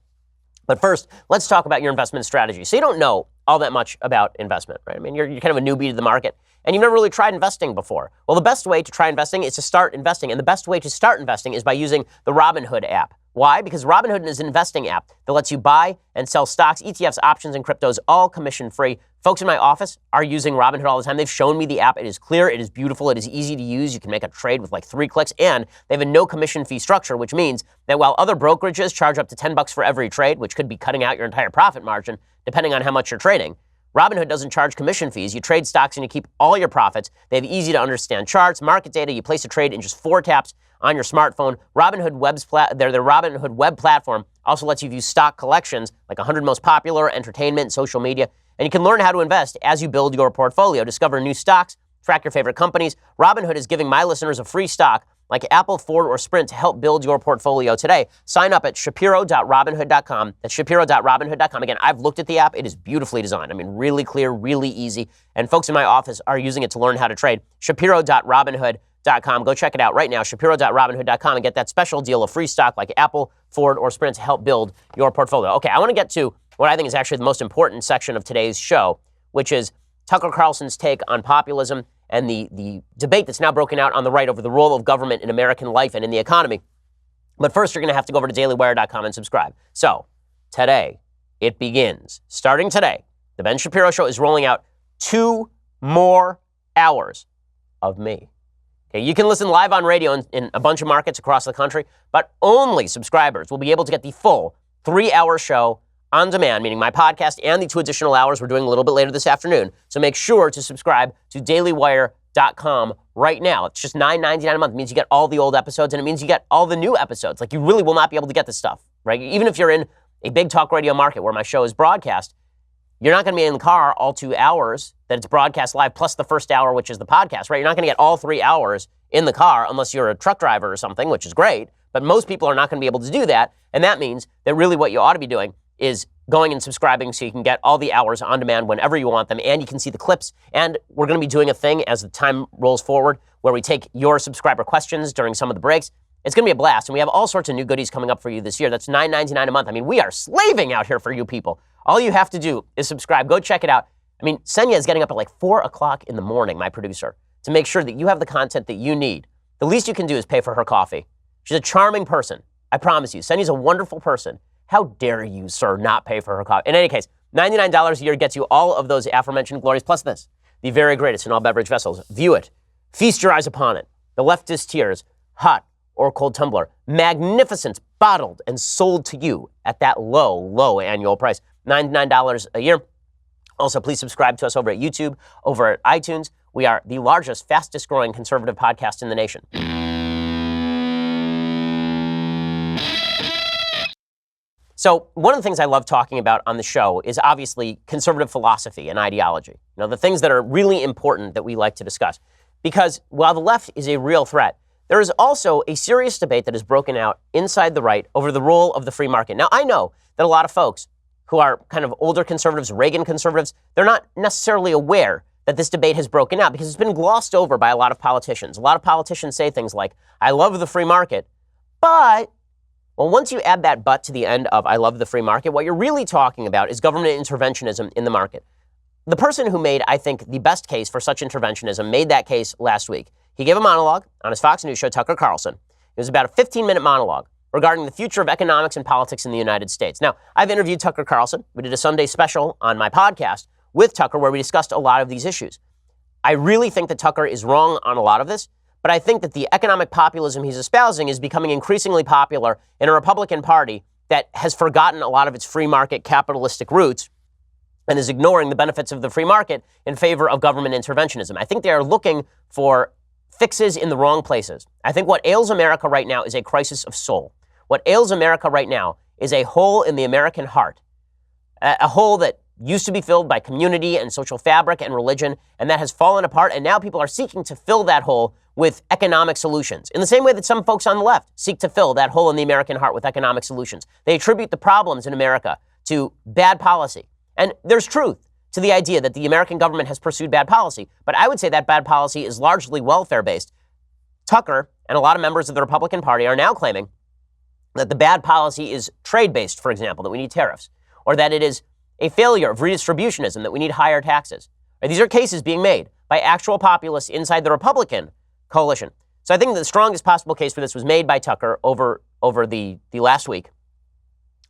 But first, let's talk about your investment strategy. So you don't know all that much about investment, right? I mean, you're kind of a newbie to the market, and you've never really tried investing before. Well, the best way to try investing is to start investing, and the best way to start investing is by using the Robinhood app. Why? Because Robinhood is an investing app that lets you buy and sell stocks, ETFs, options, and cryptos, all commission-free. Folks in my office are using Robinhood all the time. They've shown me the app. It is clear, it is beautiful, it is easy to use. You can make a trade with like 3 clicks, and they have a no commission fee structure, which means that while other brokerages charge up to $10 for every trade, which could be cutting out your entire profit margin, depending on how much you're trading, Robinhood doesn't charge commission fees. You trade stocks and you keep all your profits. They have easy to understand charts, market data. You place a trade in just 4 taps on your smartphone. Their Robinhood web platform also lets you view stock collections, like 100 most popular, entertainment, social media, and you can learn how to invest as you build your portfolio. Discover new stocks, track your favorite companies. Robinhood is giving my listeners a free stock like Apple, Ford, or Sprint to help build your portfolio today. Sign up at shapiro.robinhood.com. That's shapiro.robinhood.com. Again, I've looked at the app. It is beautifully designed. I mean, really clear, really easy. And folks in my office are using it to learn how to trade. Shapiro.robinhood.com. Go check it out right now, shapiro.robinhood.com, and get that special deal of free stock like Apple, Ford, or Sprint to help build your portfolio. Okay, I want to get to what I think is actually the most important section of today's show, which is Tucker Carlson's take on populism and the debate that's now broken out on the right over the role of government in American life and in the economy. But first, you're going to have to go over to dailywire.com and subscribe. So, today, it begins. Starting today, the Ben Shapiro Show is rolling out 2 more hours of me. Okay, you can listen live on radio in a bunch of markets across the country, but only subscribers will be able to get the full 3-hour show on demand, meaning my podcast and the 2 additional hours we're doing a little bit later this afternoon. So make sure to subscribe to dailywire.com right now. It's just $9.99 a month. It means you get all the old episodes, and it means you get all the new episodes. Like, you really will not be able to get this stuff, right? Even if you're in a big talk radio market where my show is broadcast, you're not going to be in the car all 2 hours that it's broadcast live, plus the first hour, which is the podcast, right? You're not going to get all 3 hours in the car unless you're a truck driver or something, which is great. But most people are not going to be able to do that. And that means that really what you ought to be doing is going and subscribing so you can get all the hours on demand whenever you want them, and you can see the clips. And we're going to be doing a thing as the time rolls forward where we take your subscriber questions during some of the breaks. It's going to be a blast, and we have all sorts of new goodies coming up for you this year. That's $9.99 a month. I mean, we are slaving out here for you people. All you have to do is subscribe. Go check it out. I mean, Senya is getting up at like 4 o'clock in the morning, my producer, to make sure that you have the content that you need. The least you can do is pay for her coffee. She's a charming person. I promise you. Senya's a wonderful person. How dare you, sir, not pay for her coffee? In any case, $99 a year gets you all of those aforementioned glories, plus this, the very greatest in all beverage vessels. View it. Feast your eyes upon it. The leftist tears, hot or cold tumbler, magnificent, bottled and sold to you at that low, low annual price, $99 a year. Also, please subscribe to us over at YouTube, over at iTunes. We are the largest, fastest growing conservative podcast in the nation. So one of the things I love talking about on the show is obviously conservative philosophy and ideology. You know, the things that are really important that we like to discuss. Because while the left is a real threat, there is also a serious debate that is broken out inside the right over the role of the free market. Now, I know that a lot of folks who are kind of older conservatives, Reagan conservatives, they're not necessarily aware that this debate has broken out because it's been glossed over by a lot of politicians. A lot of politicians say things like, I love the free market, but, well, once you add that but to the end of I love the free market, what you're really talking about is government interventionism in the market. The person who made, I think, the best case for such interventionism made that case last week. He gave a monologue on his Fox News show, Tucker Carlson. It was about a 15-minute monologue regarding the future of economics and politics in the United States. Now, I've interviewed Tucker Carlson. We did a Sunday special on my podcast with Tucker where we discussed a lot of these issues. I really think that Tucker is wrong on a lot of this, but I think that the economic populism he's espousing is becoming increasingly popular in a Republican Party that has forgotten a lot of its free market capitalistic roots and is ignoring the benefits of the free market in favor of government interventionism. I think they are looking for fixes in the wrong places. I think what ails America right now is a crisis of soul. What ails America right now is a hole in the American heart, a hole that used to be filled by community and social fabric and religion, and that has fallen apart, and now people are seeking to fill that hole with economic solutions, in the same way that some folks on the left seek to fill that hole in the American heart with economic solutions. They attribute the problems in America to bad policy. And there's truth to the idea that the American government has pursued bad policy, but I would say that bad policy is largely welfare-based. Tucker and a lot of members of the Republican Party are now claiming that the bad policy is trade-based, for example, that we need tariffs, or that it is a failure of redistributionism, that we need higher taxes. These are cases being made by actual populists inside the Republican coalition. So I think the strongest possible case for this was made by Tucker over the last week.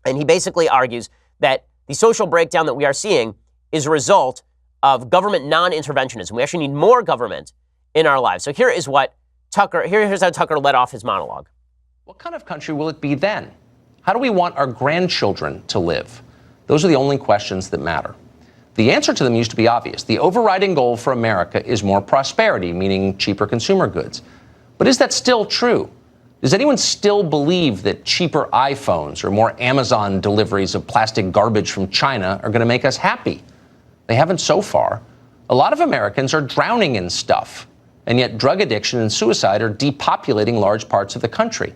And he basically argues that the social breakdown that we are seeing is a result of government non-interventionism. We actually need more government in our lives. So here's how Tucker led off his monologue. What kind of country will it be then? How do we want our grandchildren to live? Those are the only questions that matter. The answer to them used to be obvious. The overriding goal for America is more prosperity, meaning cheaper consumer goods. But is that still true? Does anyone still believe that cheaper iPhones or more Amazon deliveries of plastic garbage from China are going to make us happy? They haven't so far. A lot of Americans are drowning in stuff, and yet drug addiction and suicide are depopulating large parts of the country.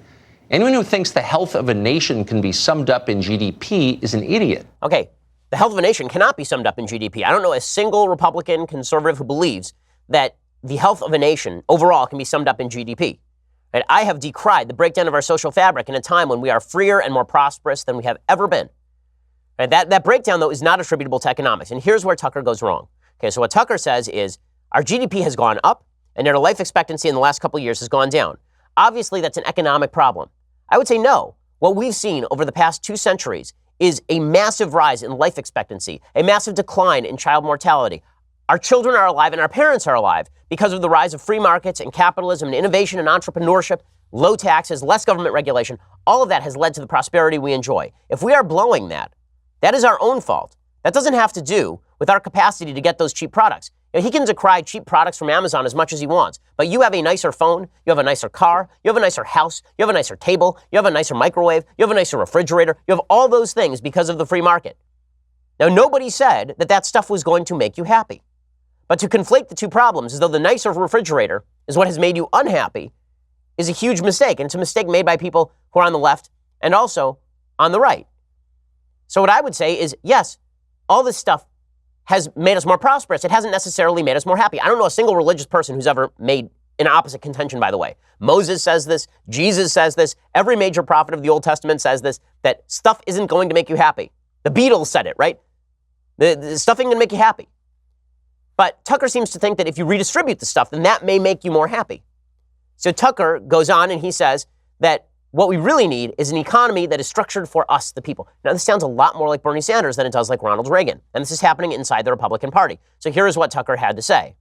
Anyone who thinks the health of a nation can be summed up in GDP is an idiot. Okay, the health of a nation cannot be summed up in GDP. I don't know a single Republican conservative who believes that the health of a nation overall can be summed up in GDP. And I have decried the breakdown of our social fabric in a time when we are freer and more prosperous than we have ever been. Right? That breakdown, though, is not attributable to economics. And here's where Tucker goes wrong. Okay, so what Tucker says is our GDP has gone up, and yet our life expectancy in the last couple of years has gone down. Obviously, that's an economic problem. I would say no. What we've seen over the past 2 centuries is a massive rise in life expectancy, a massive decline in child mortality. Our children are alive and our parents are alive because of the rise of free markets and capitalism and innovation and entrepreneurship, low taxes, less government regulation. All of that has led to the prosperity we enjoy. If we are blowing that, that is our own fault. That doesn't have to do with our capacity to get those cheap products. You know, he can decry cheap products from Amazon as much as he wants, but you have a nicer phone, you have a nicer car, you have a nicer house, you have a nicer table, you have a nicer microwave, you have a nicer refrigerator, you have all those things because of the free market. Now, nobody said that that stuff was going to make you happy. But to conflate the two problems as though the nicer refrigerator is what has made you unhappy is a huge mistake. And it's a mistake made by people who are on the left and also on the right. So what I would say is, yes, all this stuff has made us more prosperous. It hasn't necessarily made us more happy. I don't know a single religious person who's ever made an opposite contention, by the way. Moses says this. Jesus says this. Every major prophet of the Old Testament says this, that stuff isn't going to make you happy. The Beatles said it, right? The stuff ain't going to make you happy. But Tucker seems to think that if you redistribute the stuff, then that may make you more happy. So Tucker goes on and he says that what we really need is an economy that is structured for us, the people. Now, this sounds a lot more like Bernie Sanders than it does like Ronald Reagan. And this is happening inside the Republican Party. So here is what Tucker had to say.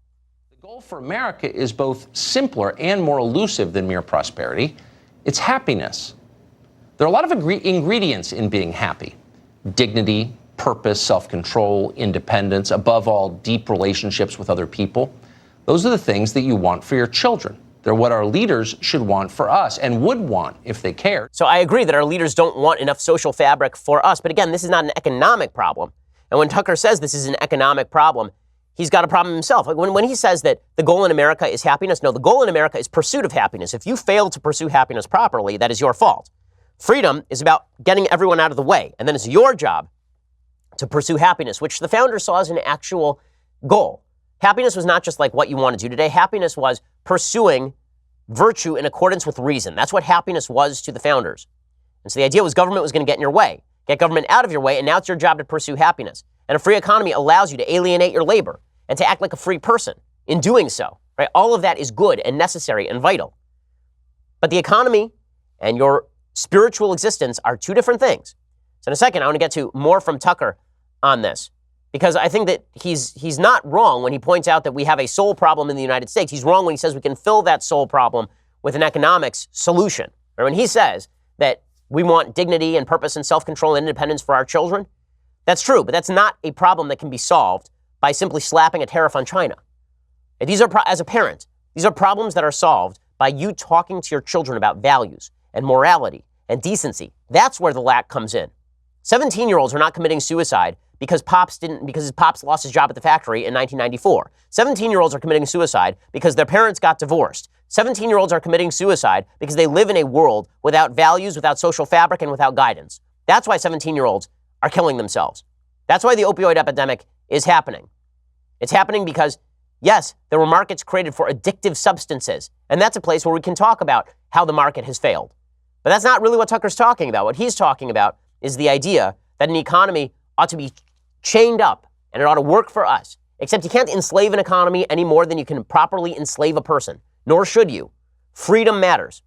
The goal for America is both simpler and more elusive than mere prosperity. It's happiness. There are a lot of ingredients in being happy. Dignity, purpose, self-control, independence, above all, deep relationships with other people. Those are the things that you want for your children. They're what our leaders should want for us and would want if they cared. So I agree that our leaders don't want enough social fabric for us. But again, this is not an economic problem. And when Tucker says this is an economic problem, he's got a problem himself. Like when he says that the goal in America is happiness, no, the goal in America is pursuit of happiness. If you fail to pursue happiness properly, that is your fault. Freedom is about getting everyone out of the way. And then it's your job to pursue happiness, which the founders saw as an actual goal. Happiness was not just like what you want to do today. Happiness was pursuing virtue in accordance with reason. That's what happiness was to the founders. And so the idea was government was going to get in your way, get government out of your way, and now it's your job to pursue happiness. And a free economy allows you to alienate your labor and to act like a free person in doing so. Right? All of that is good and necessary and vital. But the economy and your spiritual existence are two different things. So in a second, I want to get to more from Tucker on this, because I think that he's not wrong when he points out that we have a soul problem in the United States. He's wrong when he says we can fill that soul problem with an economics solution. Or when he says that we want dignity and purpose and self-control and independence for our children, that's true, but that's not a problem that can be solved by simply slapping a tariff on China. These are, as a parent, these are problems that are solved by you talking to your children about values and morality and decency. That's where the lack comes in. 17-year-olds are not committing suicide because his pops lost his job at the factory in 1994. 17-year-olds are committing suicide because their parents got divorced. 17-year-olds are committing suicide because they live in a world without values, without social fabric, and without guidance. That's why 17-year-olds are killing themselves. That's why the opioid epidemic is happening. It's happening because, yes, there were markets created for addictive substances, and that's a place where we can talk about how the market has failed. But that's not really what Tucker's talking about. What he's talking about is the idea that an economy ought to be chained up and it ought to work for us. Except you can't enslave an economy any more than you can properly enslave a person, nor should you. Freedom matters.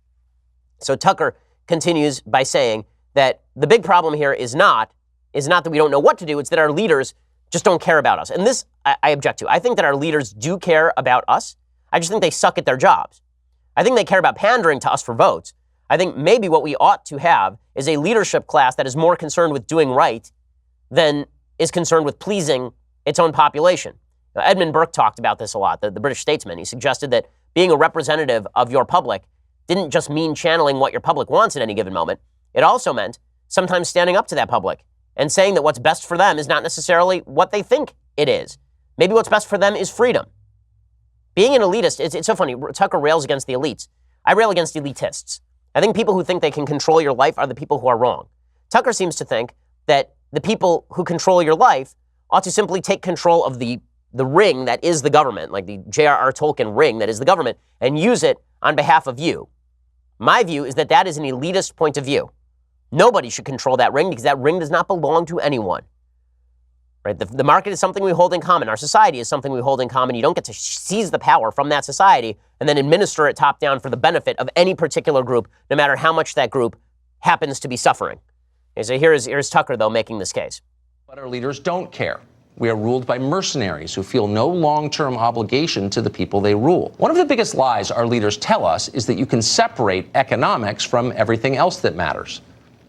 So Tucker continues by saying that the big problem here is not that we don't know what to do, it's that our leaders just don't care about us. And this I object to. I think that our leaders do care about us. I just think they suck at their jobs. I think they care about pandering to us for votes. I think maybe what we ought to have is a leadership class that is more concerned with doing right than is concerned with pleasing its own population. Now, Edmund Burke talked about this a lot, the British statesman. He suggested that being a representative of your public didn't just mean channeling what your public wants at any given moment. It also meant sometimes standing up to that public and saying that what's best for them is not necessarily what they think it is. Maybe what's best for them is freedom. Being an elitist, it's so funny. Tucker rails against the elites. I rail against elitists. I think people who think they can control your life are the people who are wrong. Tucker seems to think that the people who control your life ought to simply take control of the ring that is the government, like the J.R.R. Tolkien ring that is the government, and use it on behalf of you. My view is that that is an elitist point of view. Nobody should control that ring because that ring does not belong to anyone. Right? The market is something we hold in common. Our society is something we hold in common. You don't get to seize the power from that society and then administer it top down for the benefit of any particular group, no matter how much that group happens to be suffering. Okay, so here's Tucker, though, making this case. But our leaders don't care. We are ruled by mercenaries who feel no long-term obligation to the people they rule. One of the biggest lies our leaders tell us is that you can separate economics from everything else that matters.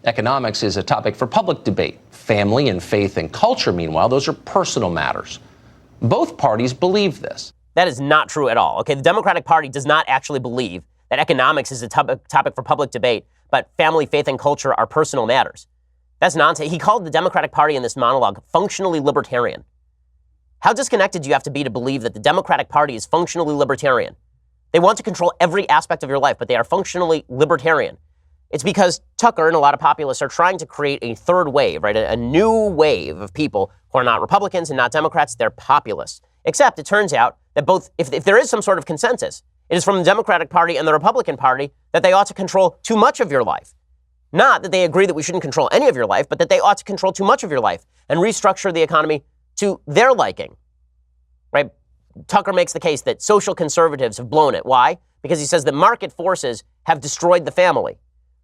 Economics is a topic for public debate. Family and faith and culture, meanwhile, those are personal matters. Both parties believe this. That is not true at all. Okay, the Democratic Party does not actually believe that economics is a topic for public debate, but family, faith, and culture are personal matters. That's nonsense. He called the Democratic Party in this monologue functionally libertarian. How disconnected do you have to be to believe that the Democratic Party is functionally libertarian? They want to control every aspect of your life, but they are functionally libertarian. It's because Tucker and a lot of populists are trying to create a third wave, right? A new wave of people who are not Republicans and not Democrats. They're populists. Except it turns out that both, if there is some sort of consensus, it is from the Democratic Party and the Republican Party that they ought to control too much of your life. Not that they agree that we shouldn't control any of your life, but that they ought to control too much of your life and restructure the economy to their liking, right? Tucker makes the case that social conservatives have blown it. Why? Because he says that market forces have destroyed the family.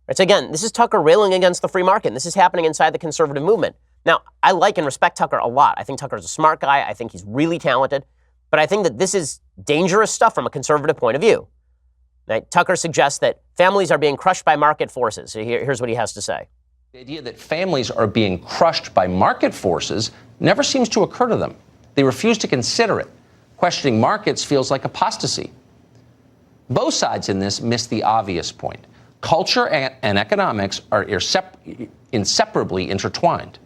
Right, so again, this is Tucker railing against the free market. This is happening inside the conservative movement. Now, I like and respect Tucker a lot. I think Tucker's a smart guy. I think he's really talented. But I think that this is dangerous stuff from a conservative point of view. Right? Tucker suggests that families are being crushed by market forces. So here's what he has to say. The idea that families are being crushed by market forces never seems to occur to them. They refuse to consider it. Questioning markets feels like apostasy. Both sides in this miss the obvious point. Culture and economics are inseparably intertwined.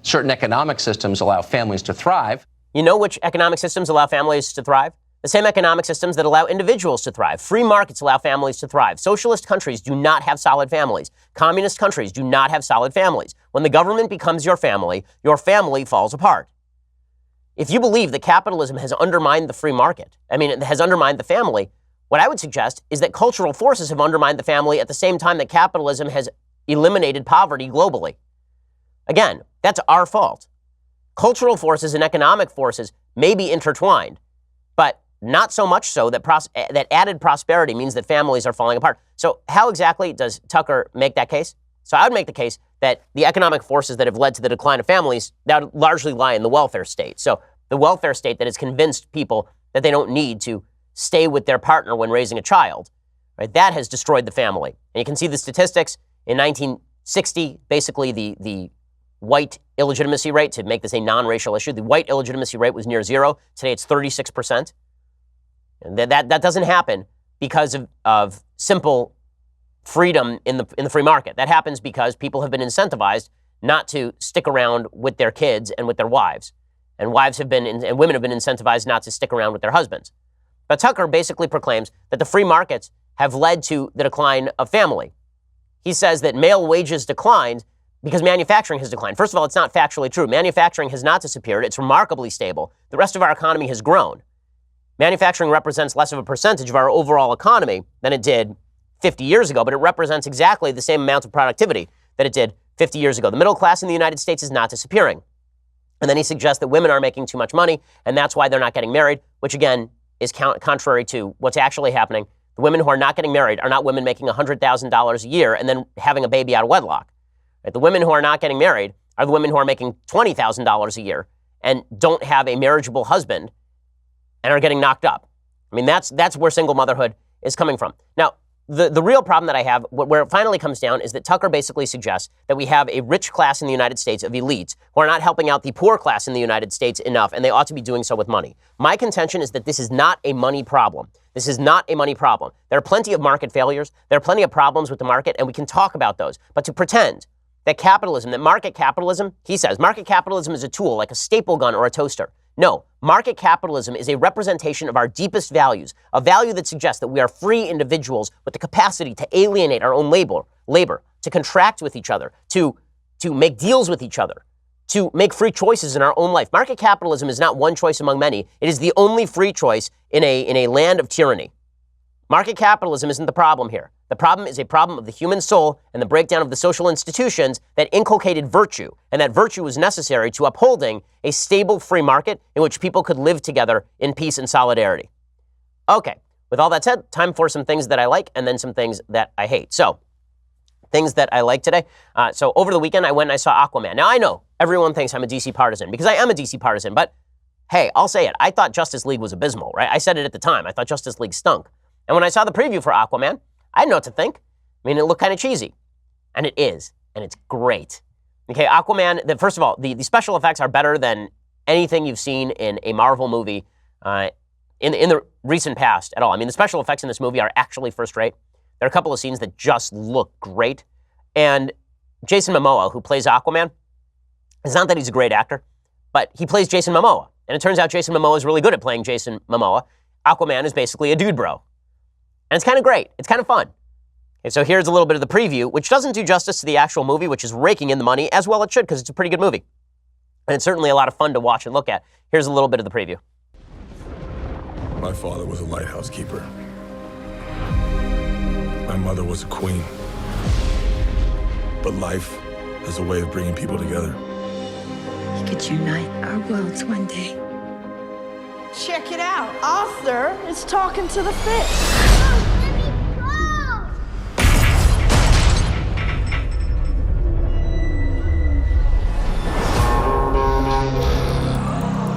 Certain economic systems allow families to thrive. You know which economic systems allow families to thrive? The same economic systems that allow individuals to thrive. Free markets allow families to thrive. Socialist countries do not have solid families. Communist countries do not have solid families. When the government becomes your family falls apart. If you believe that capitalism has undermined the free market, it has undermined the family, what I would suggest is that cultural forces have undermined the family at the same time that capitalism has eliminated poverty globally. Again, that's our fault. Cultural forces and economic forces may be intertwined, but not so much so that that added prosperity means that families are falling apart. So how exactly does Tucker make that case? So I would make the case that the economic forces that have led to the decline of families now largely lie in the welfare state. So the welfare state that has convinced people that they don't need to stay with their partner when raising a child, right? That has destroyed the family. And you can see the statistics. In 1960, basically the white illegitimacy rate, to make this a non-racial issue, the white illegitimacy rate was near zero. Today it's 36%. And that doesn't happen because of simple freedom in the free market. That happens because people have been incentivized not to stick around with their kids and with their wives. And women have been incentivized not to stick around with their husbands. But Tucker basically proclaims that the free markets have led to the decline of family. He says that male wages declined because manufacturing has declined. First of all, it's not factually true. Manufacturing has not disappeared. It's remarkably stable. The rest of our economy has grown. Manufacturing represents less of a percentage of our overall economy than it did 50 years ago, but it represents exactly the same amount of productivity that it did 50 years ago. The middle class in the United States is not disappearing. And then he suggests that women are making too much money, and that's why they're not getting married, which again is contrary to what's actually happening. The women who are not getting married are not women making $100,000 a year and then having a baby out of wedlock. Right? The women who are not getting married are the women who are making $20,000 a year and don't have a marriageable husband and are getting knocked up. That's where single motherhood is coming from. Now, the real problem that I have, where it finally comes down, is that Tucker basically suggests that we have a rich class in the United States of elites who are not helping out the poor class in the United States enough, and they ought to be doing so with money. My contention is that this is not a money problem. This is not a money problem. There are plenty of market failures. There are plenty of problems with the market, and we can talk about those. But to pretend that market capitalism, he says, market capitalism is a tool like a staple gun or a toaster. No, market capitalism is a representation of our deepest values, a value that suggests that we are free individuals with the capacity to alienate our own labor, to contract with each other, to make deals with each other, to make free choices in our own life. Market capitalism is not one choice among many. It is the only free choice in a land of tyranny. Market capitalism isn't the problem here. The problem is a problem of the human soul and the breakdown of the social institutions that inculcated virtue, and that virtue was necessary to upholding a stable free market in which people could live together in peace and solidarity. Okay, with all that said, time for some things that I like and then some things that I hate. So, things that I like today. So over the weekend, I went and I saw Aquaman. Now, I know everyone thinks I'm a DC partisan because I am a DC partisan, but hey, I'll say it. I thought Justice League was abysmal, right? I said it at the time. I thought Justice League stunk. And when I saw the preview for Aquaman, I didn't know what to think. It looked kind of cheesy. And it is. And it's great. Okay, Aquaman, first of all, the special effects are better than anything you've seen in a Marvel movie in the recent past at all. The special effects in this movie are actually first rate. There are a couple of scenes that just look great. And Jason Momoa, who plays Aquaman, it's not that he's a great actor, but he plays Jason Momoa. And it turns out Jason Momoa is really good at playing Jason Momoa. Aquaman is basically a dude bro. And it's kind of great. It's kind of fun. And so here's a little bit of the preview, which doesn't do justice to the actual movie, which is raking in the money, as well it should, because it's a pretty good movie. And it's certainly a lot of fun to watch and look at. Here's a little bit of the preview. My father was a lighthouse keeper. My mother was a queen. But life has a way of bringing people together. We could unite our worlds one day. Check it out. Arthur is talking to the fish.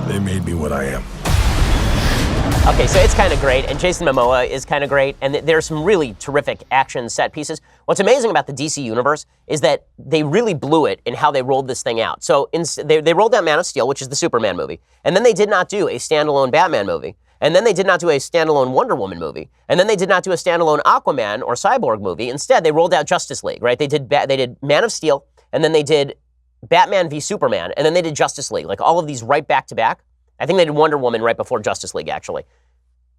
They made me what I am. Okay, so it's kind of great, and Jason Momoa is kind of great, and there are some really terrific action set pieces. What's amazing about the DC universe is that they really blew it in how they rolled this thing out. So they rolled out Man of Steel, which is the Superman movie, and then they did not do a standalone Batman movie, and then they did not do a standalone Wonder Woman movie, and then they did not do a standalone Aquaman or Cyborg movie. Instead, they rolled out Justice League, right? They did Man of Steel, and then they did Batman v Superman, and then they did Justice League, like all of these right back to back. I think they did Wonder Woman right before Justice League, actually.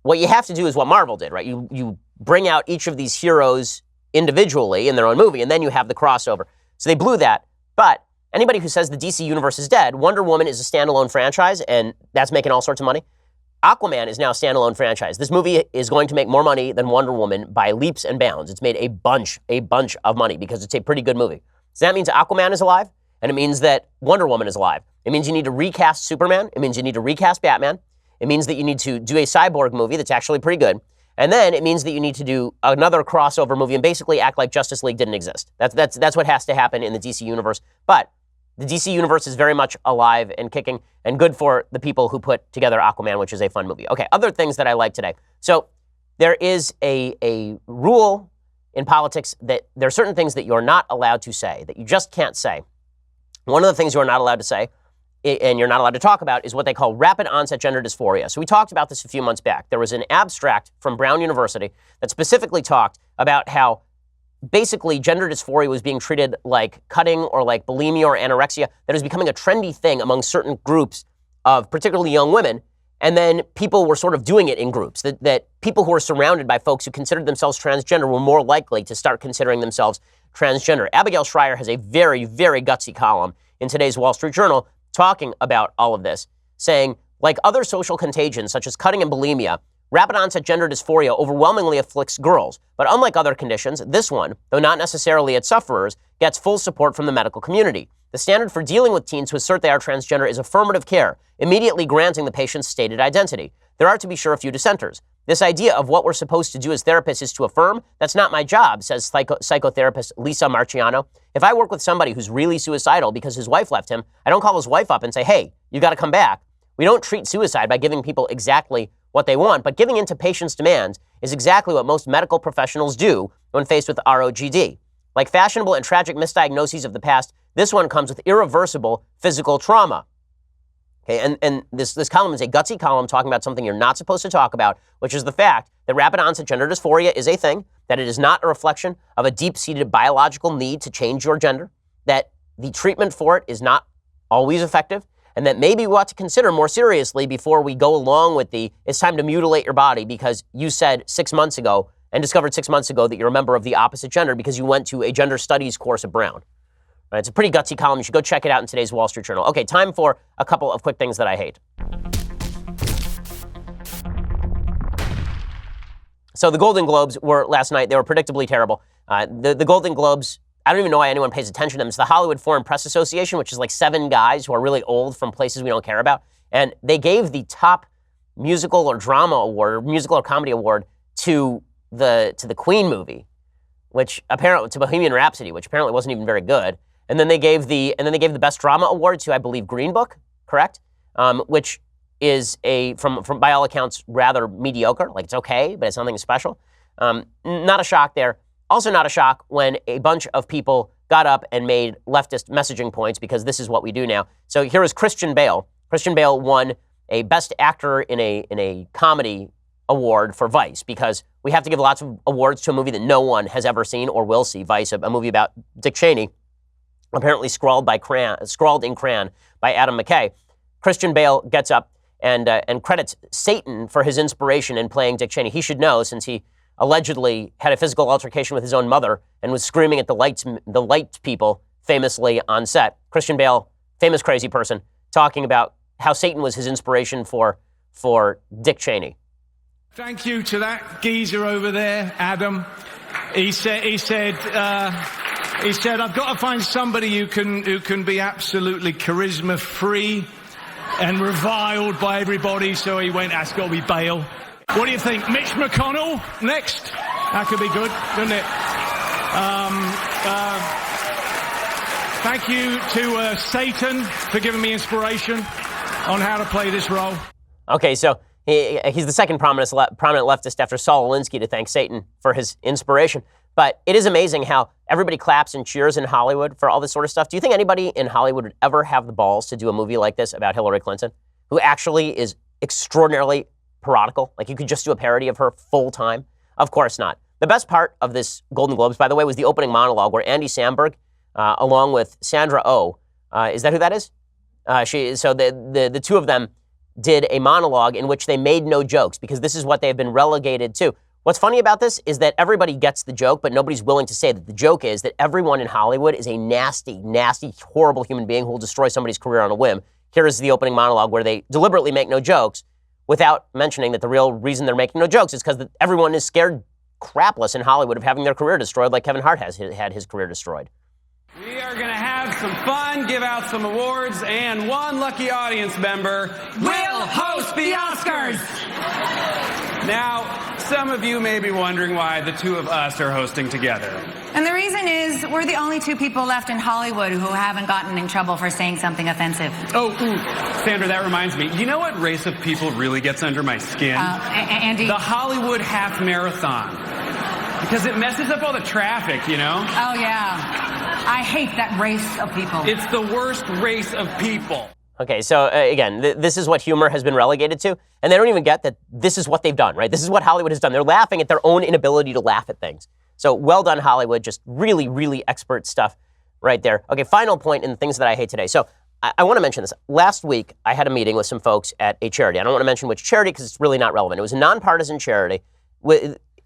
what you have to do is what Marvel did, right? You bring out each of these heroes individually in their own movie, and then you have the crossover. So they blew that. But anybody who says the DC universe is dead, Wonder Woman is a standalone franchise, and that's making all sorts of money. Aquaman is now a standalone franchise. This movie is going to make more money than Wonder Woman by leaps and bounds. It's made a bunch of money because it's a pretty good movie. So that means Aquaman is alive, and it means that Wonder Woman is alive. It means you need to recast Superman. It means you need to recast Batman. It means that you need to do a cyborg movie that's actually pretty good. And then it means that you need to do another crossover movie and basically act like Justice League didn't exist. That's what has to happen in the DC universe. But the DC universe is very much alive and kicking and good for the people who put together Aquaman, which is a fun movie. Okay, other things that I like today. So there is a rule in politics that there are certain things that you're not allowed to say, that you just can't say. One of the things you're not allowed to say and you're not allowed to talk about is what they call rapid onset gender dysphoria. So we talked about this a few months back. There was an abstract from Brown University that specifically talked about how basically gender dysphoria was being treated like cutting or like bulimia or anorexia, that is becoming a trendy thing among certain groups of particularly young women. And then people were sort of doing it in groups, that people who were surrounded by folks who considered themselves transgender were more likely to start considering themselves transgender. Abigail Shrier has a very, very gutsy column in today's Wall Street Journal talking about all of this, saying, like other social contagions such as cutting and bulimia, rapid onset gender dysphoria overwhelmingly afflicts girls. But unlike other conditions, this one, though not necessarily its sufferers, gets full support from the medical community. The standard for dealing with teens who assert they are transgender is affirmative care, immediately granting the patient's stated identity. There are, to be sure, a few dissenters. This idea of what we're supposed to do as therapists is to affirm, that's not my job, says psychotherapist Lisa Marciano. If I work with somebody who's really suicidal because his wife left him, I don't call his wife up and say, hey, you got to come back. We don't treat suicide by giving people exactly what they want, but giving in to patients' demands is exactly what most medical professionals do when faced with ROGD. Like fashionable and tragic misdiagnoses of the past, this one comes with irreversible physical trauma. Okay, and this column is a gutsy column talking about something you're not supposed to talk about, which is the fact that rapid onset gender dysphoria is a thing, that it is not a reflection of a deep-seated biological need to change your gender, that the treatment for it is not always effective, and that maybe we ought to consider more seriously before we go along with it's time to mutilate your body because you said 6 months ago and discovered 6 months ago that you're a member of the opposite gender because you went to a gender studies course at Brown. Right, it's a pretty gutsy column. You should go check it out in today's Wall Street Journal. Okay, time for a couple of quick things that I hate. So the Golden Globes were last night. They were predictably terrible. The Golden Globes, I don't even know why anyone pays attention to them. It's the Hollywood Foreign Press Association, which is like 7 guys who are really old from places we don't care about. And they gave the top musical or drama award, or musical or comedy award to the Queen movie, which apparently to Bohemian Rhapsody, which apparently wasn't even very good. And then they gave the best drama award to, I believe, Green Book, correct? Which is from by all accounts rather mediocre. Like it's okay, but it's nothing special. Not a shock there. Also not a shock when a bunch of people got up and made leftist messaging points because this is what we do now. So here is Christian Bale. Christian Bale won a Best Actor in a Comedy award for Vice because we have to give lots of awards to a movie that no one has ever seen or will see. Vice, a movie about Dick Cheney, apparently scrawled in crayon by Adam McKay. Christian Bale gets up and credits Satan for his inspiration in playing Dick Cheney. He should know since he allegedly had a physical altercation with his own mother and was screaming at the light people famously on set. Christian Bale, famous crazy person, talking about how Satan was his inspiration for Dick Cheney. Thank you to that geezer over there, Adam. He said, I've got to find somebody who can be absolutely charisma-free and reviled by everybody. So he went, that's got to be Bale. What do you think? Mitch McConnell next? That could be good, couldn't it? Thank you to Satan for giving me inspiration on how to play this role. Okay, so he's the second prominent leftist after Saul Alinsky to thank Satan for his inspiration. But it is amazing how everybody claps and cheers in Hollywood for all this sort of stuff. Do you think anybody in Hollywood would ever have the balls to do a movie like this about Hillary Clinton, who actually is extraordinarily parodical? Like you could just do a parody of her full time? Of course not. The best part of this Golden Globes, by the way, was the opening monologue where Andy Samberg, along with Sandra Oh, is that who that is? So the two of them did a monologue in which they made no jokes because this is what they've been relegated to. What's funny about this is that everybody gets the joke, but nobody's willing to say that the joke is that everyone in Hollywood is a nasty, nasty, horrible human being who will destroy somebody's career on a whim. Here is the opening monologue where they deliberately make no jokes without mentioning that the real reason they're making no jokes is because everyone is scared crapless in Hollywood of having their carear destroyed like Kevin Hart has had his career destroyed. We are going to have some fun, give out some awards, and one lucky audience member will host the Oscars. Now, some of you may be wondering why the two of us are hosting together. And the reason is we're the only two people left in Hollywood who haven't gotten in trouble for saying something offensive. Oh, Sandra, that reminds me. You know what race of people really gets under my skin? Andy? The Hollywood half marathon. Because it messes up all the traffic, you know? Oh, yeah. I hate that race of people. It's the worst race of people. Okay, so again, this is what humor has been relegated to, and they don't even get that this is what they've done, right? This is what Hollywood has done. They're laughing at their own inability to laugh at things. So well done, Hollywood. Just really, really expert stuff right there. Okay, final point in the things that I hate today. So I want to mention this. Last week, I had a meeting with some folks at a charity. I don't want to mention which charity because it's really not relevant. It was a nonpartisan charity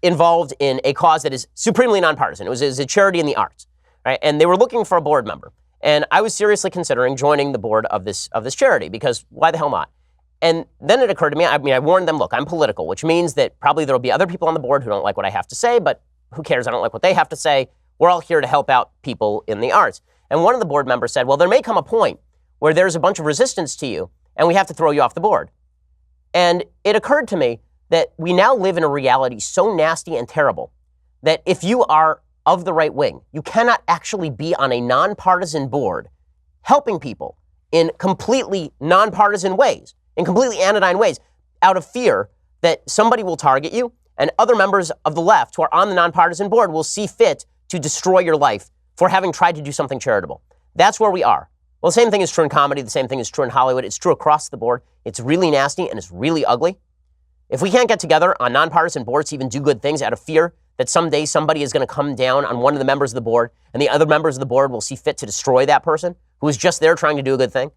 involved in a cause that is supremely nonpartisan. It was a charity in the arts, right? And they were looking for a board member. And I was seriously considering joining the board of this charity because why the hell not? And then it occurred to me, I warned them, look, I'm political, which means that probably there will be other people on the board who don't like what I have to say, but who cares? I don't like what they have to say. We're all here to help out people in the arts. And one of the board members said, well, there may come a point where there's a bunch of resistance to you and we have to throw you off the board. And it occurred to me that we now live in a reality so nasty and terrible that if you are of the right wing, you cannot actually be on a nonpartisan board helping people in completely nonpartisan ways, in completely anodyne ways, out of fear that somebody will target you and other members of the left who are on the nonpartisan board will see fit to destroy your life for having tried to do something charitable. That's where we are. Well, the same thing is true in comedy. The same thing is true in Hollywood. It's true across the board. It's really nasty and it's really ugly. If we can't get together on nonpartisan boards to even do good things out of fear that someday somebody is going to come down on one of the members of the board and the other members of the board will see fit to destroy that person who is just there trying to do a good thing,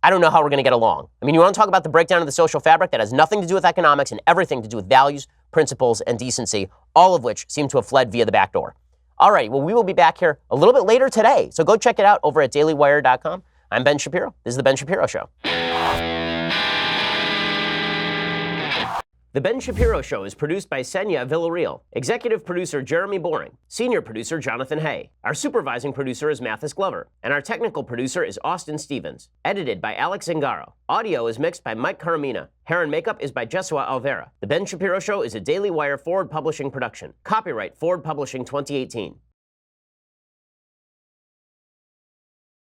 I don't know how we're going to get along. I mean, you want to talk about the breakdown of the social fabric that has nothing to do with economics and everything to do with values, principles, and decency, all of which seem to have fled via the back door. All right, well, we will be back here a little bit later today, so go check it out over at dailywire.com. I'm Ben Shapiro. This is The Ben Shapiro Show. The Ben Shapiro Show is produced by Senya Villarreal, executive producer Jeremy Boring, senior producer Jonathan Hay. Our supervising producer is Mathis Glover, and our technical producer is Austin Stevens. Edited by Alexandra. Audio is mixed by Mike Carmina. Hair and makeup is by Jesua Alvera. The Ben Shapiro Show is a Daily Wire Forward Publishing production. Copyright Forward Publishing 2018.